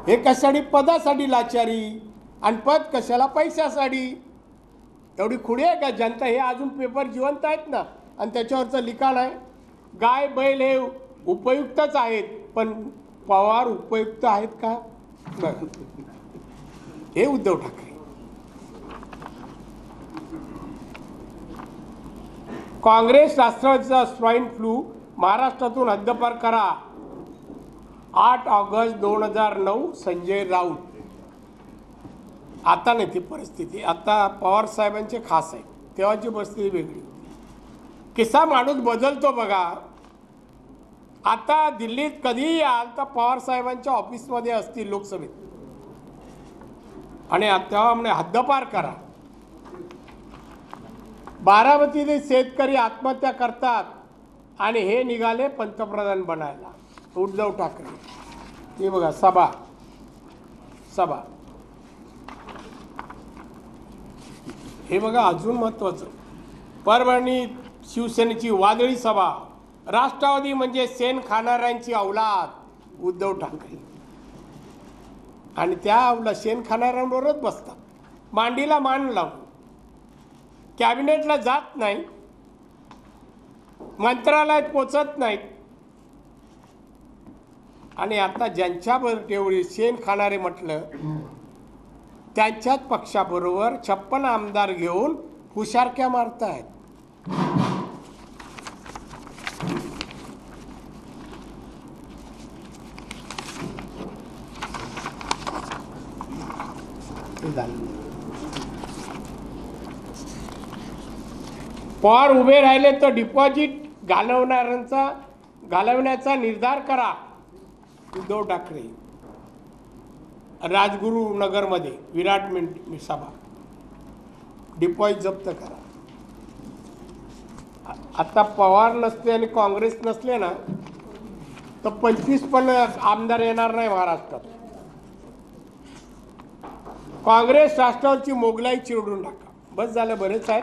हे कशासाठी? पदासाठी लाचारी. आणि पद कशाला? पैशासाठी. एवढी खुडी आहे का जनता? हे अजून पेपर जिवंत आहेत ना, आणि त्याच्यावरचं लिखाण आहे. गाय बैल हे उपयुक्तच आहेत, पण पवार उपयुक्त आहेत का? हे उद्धव ठाकरे. काँग्रेस राष्ट्रवादीचा स्वाईन फ्लू महाराष्ट्रातून हद्दपार करा. 8 ऑगस्ट 2009 संजय राऊत. आता नाही ती परिस्थिती. आता पवार साहेबांचे खास आहे. तेव्हाची परिस्थिती वेगळी. किसा माणूस बदलतो बघा. आता दिल्लीत कधीही याल तर पवार साहेबांच्या ऑफिसमध्ये असतील लोकसभेत. आणि तेव्हा म्हणजे हद्दपार करा. बारामतीतील शेतकरी आत्महत्या करतात आणि हे निघाले पंतप्रधान बनायला, उद्धव ठाकरे. ते बघा सभा. हे बघा अजून महत्वाचं. परभणी शिवसेनेची वादळी सभा. राष्ट्रवादी म्हणजे शेण खाणाऱ्यांची अवलाद, उद्धव ठाकरे. आणि त्या शेण खाणाऱ्यांबरोबरच बसतात. मांडीला मान लावून. कॅबिनेटला जात नाही, मंत्रालयात पोचत नाहीत. आणि आता ज्यांच्यावर तेवढी शेण खाणारे म्हटलं, त्यांच्याच पक्षाबरोबर 56 आमदार घेऊन हुशारक्या मारतायत. पवार उभे राहिले तर डिपॉझिट घालवण्याचा निर्धार करा, उद्धव ठाकरे. राजगुरुनगरमध्ये विराट सभा. डिपॉझिट जप्त करा. आता पवार नसले आणि काँग्रेस नसले ना तर 25 पण आमदार येणार नाही महाराष्ट्रात. काँग्रेस राष्ट्रवादीची मोगलाई चिरडून टाका. बस झालं. बरेच आहेत,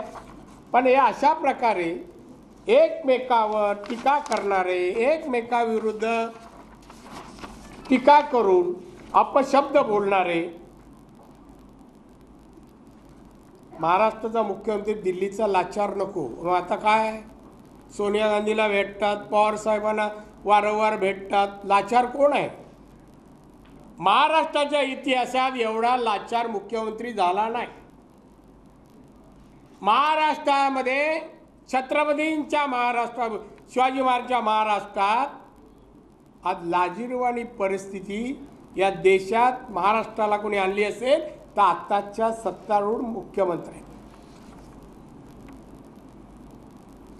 पण हे अशा प्रकारे एकमेकावर टीका करणारे, एकमेकाविरुद्ध टीका करून अपशब्द बोलणारे. महाराष्ट्राचा मुख्यमंत्री दिल्लीचा लाचार नको. मग आता काय? सोनिया गांधीला भेटतात, पवार साहेबांना वारंवार भेटतात. लाचार कोण आहे? महाराष्ट्राच्या इतिहासात एवढा लाचार मुख्यमंत्री झाला नाही. महाराष्ट्रामध्ये छत्रपतींच्या महाराष्ट्रात, शिवाजी महाराजांच्या महाराष्ट्रात आज लाजिरवाणी परिस्थिती या देशात महाराष्ट्राला कोणी आणली असेल तर आताच्या सत्तारूढ मुख्यमंत्री.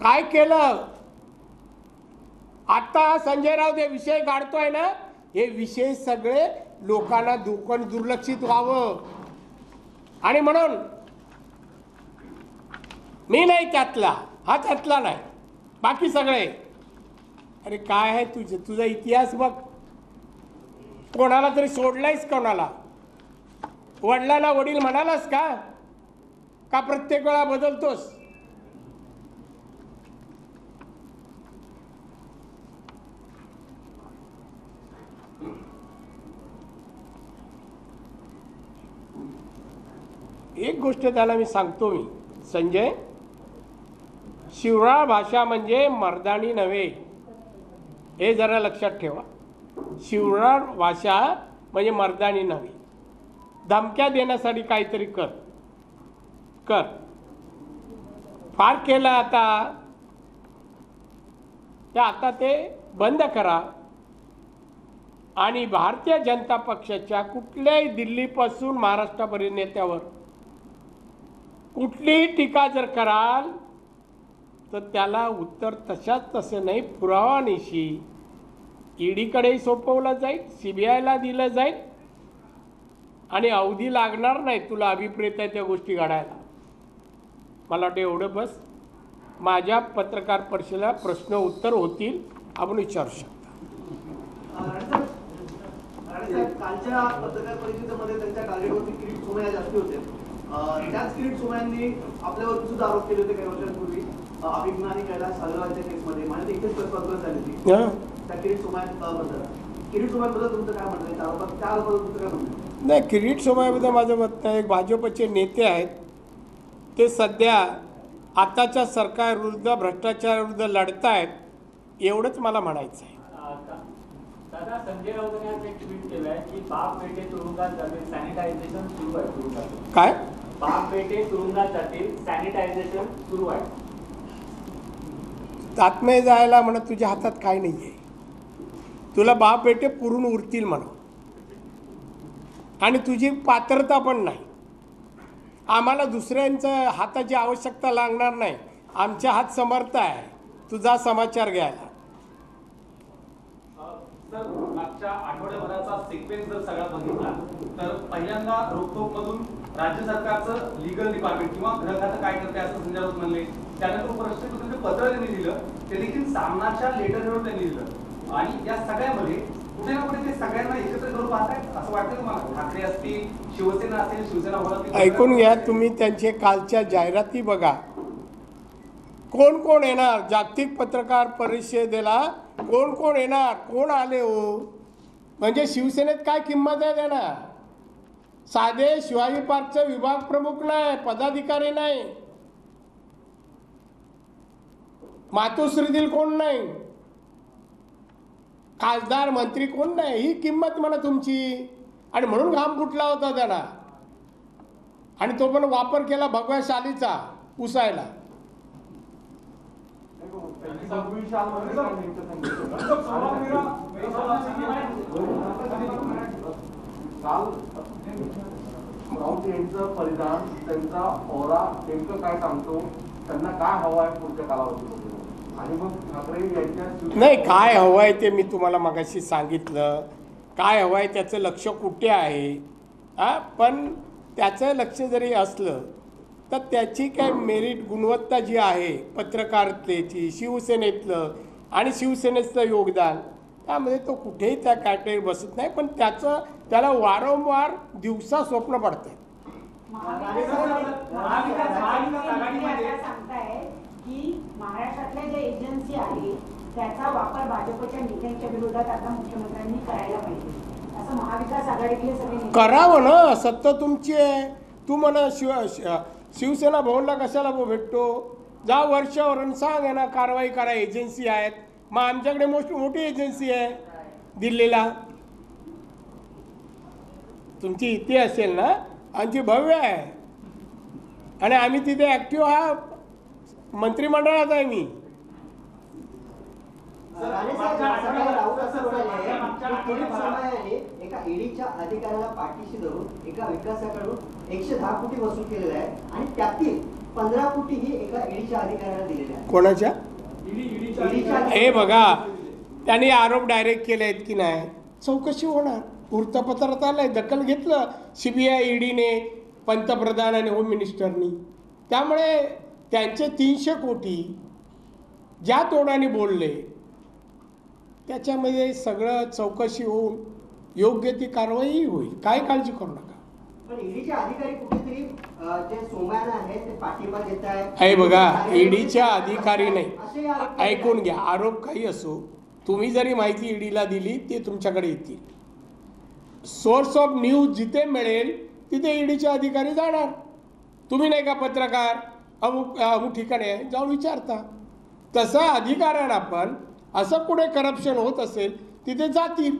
काय केलं आता संजय राऊत हे विषय काढतोय ना, हे विषय सगळे लोकांना दुर्लक्षित व्हावं आणि म्हणून मी नाही त्यातला, हा त्यातला नाही, बाकी सगळे. अरे काय आहे तुझा इतिहास बघ. कोणाला तरी सोडलायस? कोणाला वडिलांना वडील म्हणालास का प्रत्येक वेळा बदलतोस? एक गोष्ट त्याला मी सांगतो, संजय, शिवराळ भाषा म्हणजे मर्दानी नव्हे, हे जरा लक्षात ठेवा. शिवराळ भाषा म्हणजे मर्दानी नव्हे. धमक्या देण्यासाठी काहीतरी कर. फार केलं आता ते बंद करा. आणि भारतीय जनता पक्षाच्या कुठल्याही दिल्लीपासून महाराष्ट्रापर्यंत नेत्यावर कुठलीही टीका जर कराल तर त्याला उत्तर तसे नाही, पुरावानिशी ईडीकडे सोपवलं जाईल, CBIला दिलं जाईल आणि अवधी लागणार नाही तुला अभिप्रेत आहे त्या गोष्टी घडायला. मला वाटतं एवढं बस. माझ्या पत्रकार परिषदेला प्रश्न उत्तर होतील, आपण विचारू शकता. कालच्या पत्रकार परिषदेमध्ये त्यांच्या टार्गेटवरती किरीट सोमय्या जास्ती होते. त्याच किरीट सोमय्यांनी आपल्यावरती सुद्धा आरोप केले होते काही वर्षांपूर्वी अभिज्ञा आणि कैलास अग्रवालच्या केसमध्ये. म्हणजे इथेच प्रश्न झाली होती त्या किरीट सोमय्यांबद्दल. किरीट सोमय्यांबद्दल तुमचं काय म्हणणं आहे? त्या आरोपाबद्दल तुमचं काय म्हणणं आहे? नाही, किरीट सोमय्याबद्दल माझं मत नाही. भाजपचे नेते आहेत ते सध्या आताच्या सरकारविरुद्ध भ्रष्टाचाराविरुद्ध लढत आहेत, एवढंच मला म्हणायचं आहे. दादा, संजय राऊतांनी आज एक ट्विट केलंय की बाप बेटे तुरुंगात जातील, सॅनिटायझेशन सुरू आहे तुरुंगात. काय? बाप बेटे तुरुंगात जातील, सॅनिटायझेशन सुरू आहे. आत्मे जायला म्हणत तुझ्या हातात काय नाही आहे. तुला बाप बेटे पुरून उरतील म्हणा, आणि तुझी पात्रता पण नाही. आम्हाला दुसऱ्यांच्या हाताची आवश्यकता लागणार नाही. आमच्या हात समर्थ आहे तुझा समाचार घ्यायला. सर, मागच्या आठवड्याभराचा सिक्वेन्स जर सगळा बघितला तर पहिल्यांदा रोखोकमधून राज्य सरकारचं लीगल डिपार्टमेंट किंवा गृह खातं काय करते असं संजय राऊत म्हणले. त्यानंतर उपराष्ट्रपतींचे पत्र त्यांनी दिलं, ते देखील सामनाच्या लेटरवर त्यांनी दिलं. आणि या सगळ्यामध्ये कुठे ना कुठे ते सगळ्यांना एकत्र करून पाहतायत असं वाटतं तुम्हाला? ठाकरे असतील, शिवसेना असेल, शिवसेना होईल. ऐकून घ्या तुम्ही त्यांचे कालच्या जाहिराती बघा. कोण कोण येणार जागतिक पत्रकार परिषदेला? कोण कोण येणार? कोण आले हो? म्हणजे शिवसेनेत काय किंमत आहे त्यांना? साधे शिवाजी पार्कचे विभाग प्रमुख नाही, पदाधिकारी नाही, मातोश्रीतील कोण नाही, खासदार मंत्री कोण नाही. ही किंमत म्हणा तुमची. आणि म्हणून घाम फुटला होता त्यांना, आणि तो पण वापर केला भगव्या शालीचा पुसायला. राऊत यांचं परिधान, त्यांचा ओरा नेमकं काय सांगतो? त्यांना काय हवं आहे पुढच्या कालावधीमध्ये? आणि मग ठाकरे यांच्या नाही, काय हवं आहे ते मी तुम्हाला मगाशी सांगितलं. काय हवं आहे त्याचं लक्ष कुठे आहे. पण त्याचं लक्ष जरी असलं तर त्याची काय मेरिट, गुणवत्ता जी आहे पत्रकारितेची, शिवसेनेतलं आणि शिवसेनेचं योगदान, त्यामध्ये तो कुठेही त्या कॅटेगरीत बसत नाही. पण त्याला वारंवार दिवसा स्वप्न पडतं. सांगताय की महाराष्ट्रातल्या ज्या एजन्सी आहे त्याचा वापर भाजपच्या नेत्यांच्या विरोधात आता मुख्यमंत्र्यांनी करायला पाहिजे असं महाविकास आघाडीतले सगळे करावं ना. सत्ता तुमची आहे. तू म्हणा शिवसेना भवनला कशाला भेटतो? जा वर्षावर सांग ना कारवाई करा. एजन्सी आहेत. मग आमच्याकडे मोठी एजन्सी आहे दिल्लीला. तुमची इथे असेल ना, आमची भव्य आहे. आणि आम्ही तिथे ॲक्टिव्ह, हा मंत्रिमंडळात आहे मी. एका ईडीच्या अधिकाऱ्याला पाठीशी धरून एका विकासाकडून 110 कोटी वसूल केलेला आहे आणि त्यातील 15 कोटी ही एका ईडीच्या अधिकाऱ्याला दिलेल्या आहेत. कोणाच्या? ईडीच्या हे बघा, त्यांनी आरोप डायरेक्ट केले आहेत की नाही, चौकशी होणार. वृत्तपत्रात आलंय, दखल घेतलं CBI ईडीने, पंतप्रधान आणि होम मिनिस्टरनी. त्यामुळे त्यांचे 300 कोटी ज्या तोंडाने बोलले त्याच्यामध्ये सगळं चौकशी होऊन योग्य ती कारवाई होईल, काय काळजी करू नका. पण ईडीचे अधिकारी कुठेतरी जे सोमयाना आहेत ते पाठिंबा देत आहेत. हे बघा, ईडीच्या अधिकारी नाही, ऐकून घ्या, आरोप काही असो, तुम्ही जरी माहिती ईडीला दिली ते तुमच्याकडे येतील. सोर्स ऑफ न्यूज जिथे मिळेल तिथे ईडीचे अधिकारी जाणार. तुम्ही नाही का पत्रकार, अमुक ठिकाणी आहे, जाऊन विचारता. तसा अधिकाऱ्यांना पण असं कुठे करप्शन होत असेल तिथे जातील.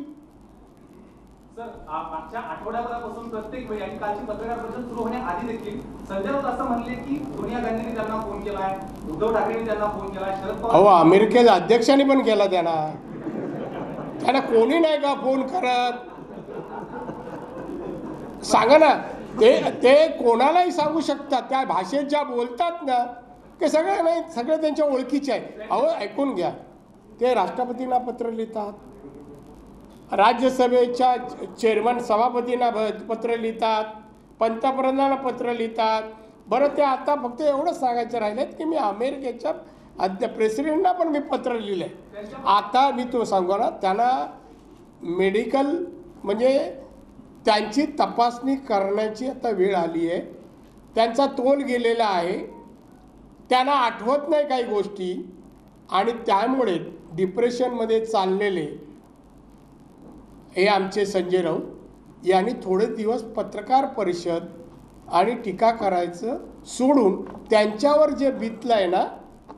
सर, मागच्या आठवड्याभरापासून प्रत्येक वेळी आणि कालची पत्रकार परिषद सुरू होण्याआधी देखील संजय राऊत असं म्हणले की सोनिया गांधींनी त्यांना फोन केलाय, उद्धव ठाकरेंनी त्यांना फोन केलाय, शरद पवार. अहो, अमेरिकेच्या अध्यक्षांनी पण केला त्यांना कोणी नाही का फोन करत? सांगा ना, ते कोणालाही सांगू शकतात. त्या भाषेत ज्या बोलतात ना ते सगळे नाही, सगळे त्यांच्या ओळखीचे आहे. अहो, ऐकून घ्या, ते राष्ट्रपतींना पत्र लिहितात, राज्यसभेच्या चेअरमन सभापतींना पत्र लिहितात, पंतप्रधानांना पत्र लिहितात. बरं, ते आता फक्त एवढंच सांगायचं राहिलेत की मी अमेरिकेच्या प्रेसिडेंटना पण मी पत्र लिहिलं आहे. आता मी तो सांगू ना, त्यांना मेडिकल म्हणजे त्यांची तपासणी करण्याची आता वेळ आली आहे. त्यांचा तोल गेलेला आहे, त्यांना आठवत नाही काही गोष्टी आणि त्यामुळे डिप्रेशनमध्ये चाललेले हे आमचे संजय राऊत यांनी थोडे दिवस पत्रकार परिषद आणि टीका करायचं सोडून त्यांच्यावर जे बितलं आहे ना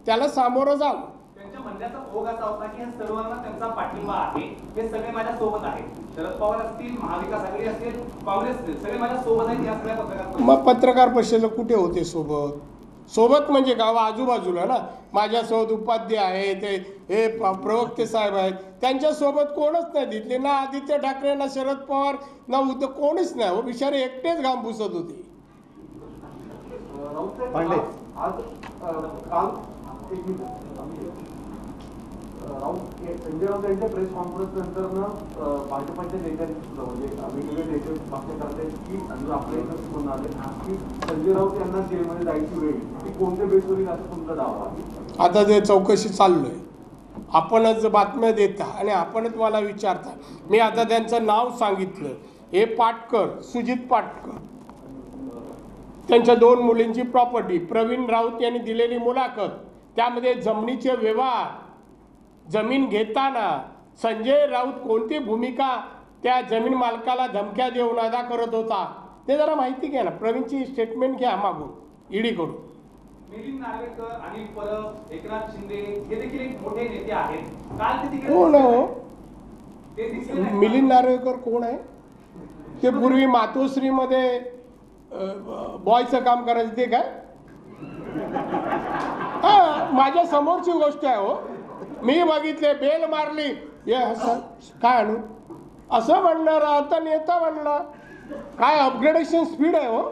त्याला सामोरं जावं. त्यांच्या म्हणण्याचा भोग असा होता की सर्वांना त्यांचा पाठिंबा आहे, हे सगळे माझ्या सोबत आहेत. शरद पवार असतील, महाविकास आघाडी असेल, काँग्रेस असतील, सगळे माझ्या सोबत आहेत. या सगळ्या पत्रकार मग पत्रकार परिषदेला कुठे होते सोबत म्हणजे गाव आजूबाजूला ना. माझ्यासोबत उपाध्याय आहे, हे प्रवक्ते साहेब आहेत, त्यांच्यासोबत कोणच नाही दिसले ना. आदित्य ठाकरे ना शरद पवार ना उद्धव, कोणीच नाही. हो, बिचारे एकटेच घाम पुसत होते. संजय राऊत यांच्या प्रेस कॉन्फरन्स नंतर भाजपच्या नेत्यांनी सुद्धा म्हणजे वेगवेगळे नेते भाष्य करतात की आपल्या इथं म्हणाले की संजय राऊत यांना जेलमध्ये जायची वेळ ती कोणत्या बेसवर येईल असं तुमचा दावा आहे. आता ते चौकशी चालू आहे. आपणच बातम्या देता आणि आपणच मला विचारता. मी आता त्यांचं नाव सांगितलं, हे पाटकर, सुजित पाटकर, त्यांच्या 2 मुलींची प्रॉपर्टी, प्रवीण राऊत यांनी दिलेली मुलाखत, त्यामध्ये जमिनीचे व्यवहार, जमीन घेताना संजय राऊत कोणती भूमिका त्या जमीन मालकाला धमक्या देऊन अदा करत होता ते जरा माहिती घ्या ना. प्रवीणची स्टेटमेंट घ्या मागून ईडीकडून. मिलिंद नार्वेकर, अनिल परब, एकनाथ शिंदे हे देखील एक मोठे नेते आहेत. काल ते तिकडे कोण आहे? मिलिंद नार्वेकर कोण आहे? ते पूर्वी मातोश्रीमध्ये बॉयचं काम करायचं ते काय? हा, माझ्या समोरची गोष्ट आहे. हो, मी बघितले, बेल मारली, काय आणू असं म्हणणार, आता नेता म्हणला. काय अपग्रेडेशन स्पीड आहे. हो,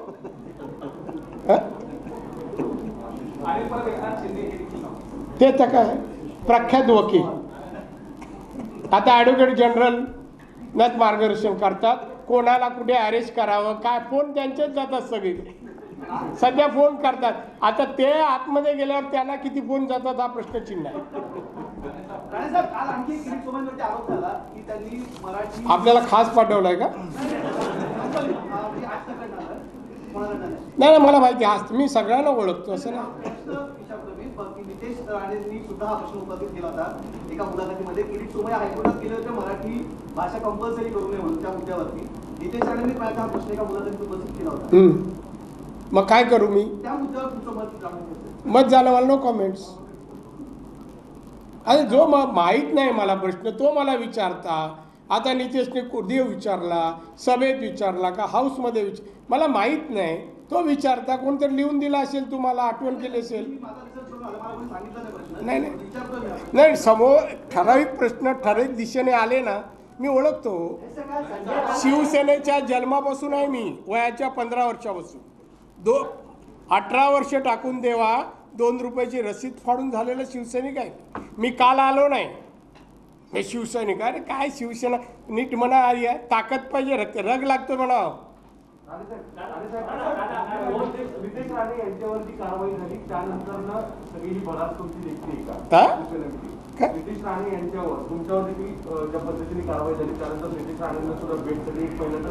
ते तर काय प्रख्यात वकील आता ॲडव्होकेट जनरल नच मार्गदर्शन करतात, कोणाला कुठे अरेस्ट करावं काय. फोन त्यांचेच जातात सगळीकडे, सध्या फोन करतात. आता ते आतमध्ये गेल्यावर त्यांना किती फोन जातात हा प्रश्नचिन्ह आहे. आपल्याला खास पाठवलाय का? नाही, मला माहिती आहे, मी सगळ्यांना ओळखतो असं ना. नितेश राणेंनी सुद्धा हा प्रश्न उपस्थित केला होता एका मुलाखतीमध्ये. किरीट सोमय्या हायकोर्टात गेले होते मराठी भाषा कंपल्सरी करू नये म्हणून त्या मुद्द्यावरती. नितेश राणेंनी हा प्रश्न एका मुलाखतीत उपस्थित केला होता. मग काय करू मी? त्या मुद्द्यावर तुमचं मत झालं, मला नो कमेंट्स. अरे जो माहीत नाही मला प्रश्न तो मला विचारता. आता नितेशने देव विचारला, सभेत विचारला का हाऊसमध्ये मला माहीत नाही, तो विचारता. कोणतरी लिहून दिला असेल, तुम्हाला आठवण केली असेल. नाही नाही, समोर ठराविक प्रश्न ठराविक दिशेने आले ना मी ओळखतो. शिवसेनेच्या जन्मापासून आहे मी, वयाच्या 15 वर्षापासून. 18 वर्ष टाकून देवा, 2 रुपयाची रसीद फाडून झालेला शिवसैनिक आहे मी. काल आलो नाही मी शिवसैनिक. अरे काय शिवसेना नीट म्हणा, आहे ताकद पाहिजे, रग लागतो म्हणा. नितेश राणे यांच्यावरती कारवाई झाली त्यानंतर सगळी बराच तुमची देखील नितेश राणे यांच्यावर तुमच्यावर देखील ज्या पद्धतीने कारवाई झाली त्यानंतर नितेश राणेंना सुद्धा भेट झाली. पहिल्यांदा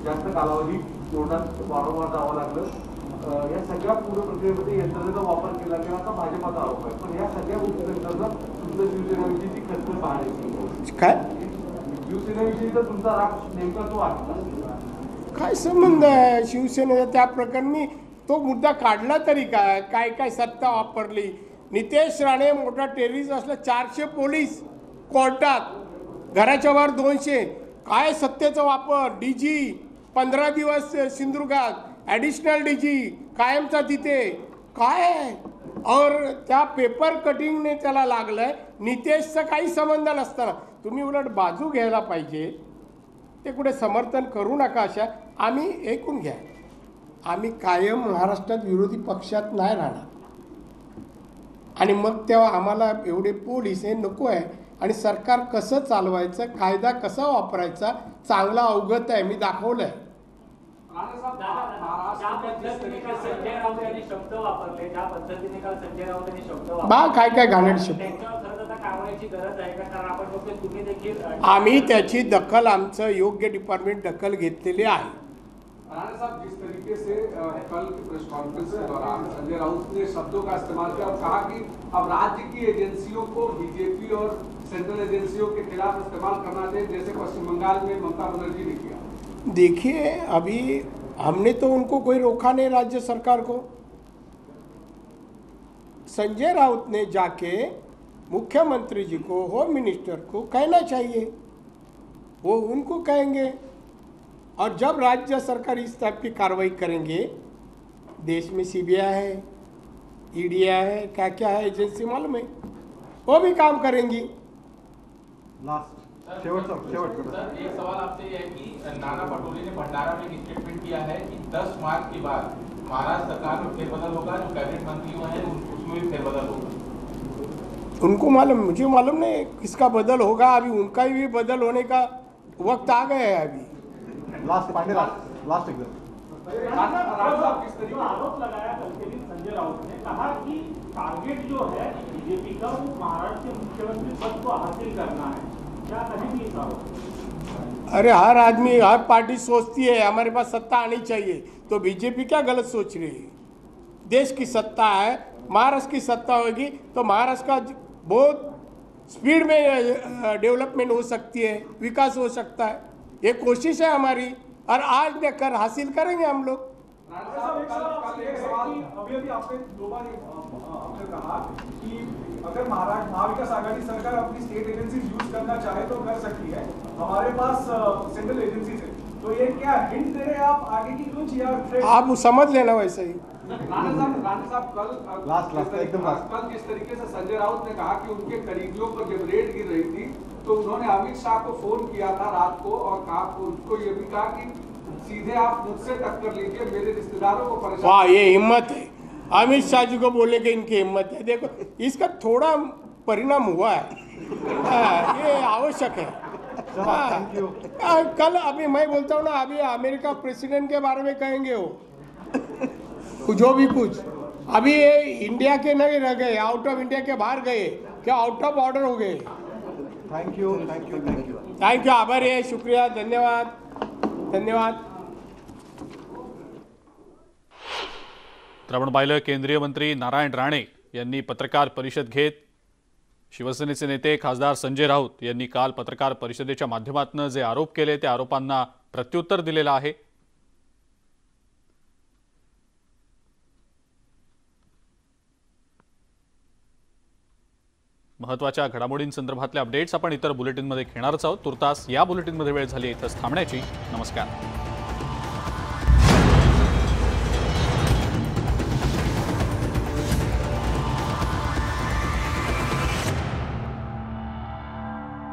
जास्त कालावधी कोर्टात वारंवार जावं लागलं. या सगळ्या पूर्ण प्रक्रियेमध्ये यंत्रणेचा वापर केला गेला असा भाजपाचा आरोप आहे. पण या सगळ्या गोष्टीनंतर तुमचं शिवसेनेविषयीची खतखत पाहण्याची काय शिवसेनेविषयीचा तुमचा राग नेमका तो आहे काय संबंध आहे शिवसेनेचा त्या प्रकरणी? तो मुद्दा काढला तरी काय? काय काय सत्ता वापरली? नितेश राणे मोठा टेररिस्ट असला, 400 पोलीस कोर्टात, घराच्या वर 200. काय सत्तेचा वापर? DG 15 दिवस सिंधुदुर्गात, ॲडिशनल DG कायमचा तिथे. काय और त्या पेपर कटिंगने त्याला लागलंय. नितेशचा काही संबंध नसताना तुम्ही उलट बाजू घ्यायला पाहिजे. ते कुठे समर्थन करू नका. अशा आम्ही ऐकून घ्या, आम्ही कायम महाराष्ट्रात विरोधी पक्षात नाही राहणार. आणि मग तेव्हा आम्हाला एवढे पोलीस हे नको आहे. आणि सरकार कसं चालवायचं, कायदा कसा वापरायचा चांगला अवगत आहे, मी दाखवलं आहे. बा काय काय घाणेरडे शब्द. आम्ही त्याची दखल, आमचं योग्य डिपार्टमेंट दखल घेतलेली आहे. राणा साहब, जिस तरीके से कल की प्रेस कॉन्फ्रेंस के दौरान संजय राउत ने शब्दों का इस्तेमाल किया और कहा कि अब राज्य की एजेंसियों को बीजेपी और सेंट्रल एजेंसियों के खिलाफ इस्तेमाल करना चाहिए, जैसे पश्चिम बंगाल में ममता बनर्जी ने किया. देखिए, अभी हमने तो उनको कोई रोका नहीं, राज्य सरकार को. संजय राउत ने जाके मुख्यमंत्री जी को, होम मिनिस्टर को कहना चाहिए, वो उनको कहेंगे. और जब राज्य सरकार इस टाइप की कार्रवाई करेंगे, देश में CBI है, ED है, क्या क्या है एजेंसी मालूम है, वो भी काम करेंगी. सर, एक सवाल आपसे ये है कि नाना पटोले ने भंडारा में एक स्टेटमेंट किया है कि 10 मार्च के बाद महाराष्ट्र सरकार में फेरबदल होगा, जो कैबिनेट मंत्री हुए हैं उसमें भी फेरबदल होगा. उनको मालूम, मुझे मालूम नहीं किसका बदल होगा. अभी उनका भी बदल होने का वक्त आ गया है. अभी लास्ट एकदम आरोप लगाया कल के दिन संजय राउत ने, कहा कि टारगेट जो है बीजेपी का वो महाराष्ट्र के मुख्यमंत्री पद को हासिल करना है. क्या कहेंगे इस आरोप? अरे हर आदमी, हर पार्टी सोचती है हमारे पास सत्ता आनी चाहिए. तो बीजेपी क्या गलत सोच रही है? देश की सत्ता है, महाराष्ट्र की सत्ता होगी तो महाराष्ट्र का बहुत स्पीड में डेवलपमेंट हो सकती है, विकास हो सकता है. ये कोशिश है हमारी और आज में कर हासिल करेंगे हम लोग. अभी आपने 2 बार आपने कहा कि अगर महाविकास आघाड़ी सरकार अपनी स्टेट एजेंसी यूज करना चाहे तो कर सकती है, हमारे पास सेंट्रल एजेंसीज है. तो ये क्या हिंट दे रहे हैं आप आगे की कुछ, या आप समझ लेना वैसे ही. राणा साहब कल जिस तरीके से संजय राउत ने कहा कि उनके करीबियों पर जब रेड गिर रही थी तो उन्होंने अमित शाह को फोन किया था रात को और कहा, उनको ये भी कहा कि सीधे आप मुझसे टक्कर लीजिए, मेरे रिश्तेदारों को परेशान. वाह, ये हिम्मत है अमित शाह जी को बोलने की. इनकी हिम्मत है. देखो, इसका थोड़ा परिणाम हुआ है. ये आवश्यक है. कल अभी मैं बोलता हूँ ना, अभी अमेरिका प्रेसिडेंट के बारे में कहेंगे वो जो भी कुछ. अभी ये इंडिया के नहीं रह गए, आउट ऑफ इंडिया के बाहर गए, क्या आउट ऑफ ऑर्डर हो गए. Thank you. आभारी आहे. शुक्रिया, धन्यवाद. तर आपण पाहिलं, केंद्रीय मंत्री नारायण राणे यांनी पत्रकार परिषद घेत शिवसेनेचे नेते खासदार संजय राऊत यांनी काल पत्रकार परिषदेच्या माध्यमातून जे आरोप केले त्या आरोपांना प्रत्युत्तर दिलेलं आहे. महत्त्वाच्या घडामोडींसंदर्भातले अपडेट्स आपण इतर बुलेटिनमध्ये घेणारच आहोत. तुर्तास या बुलेटिनमध्ये वेळ झाली इथंच थांबण्याची. नमस्कार.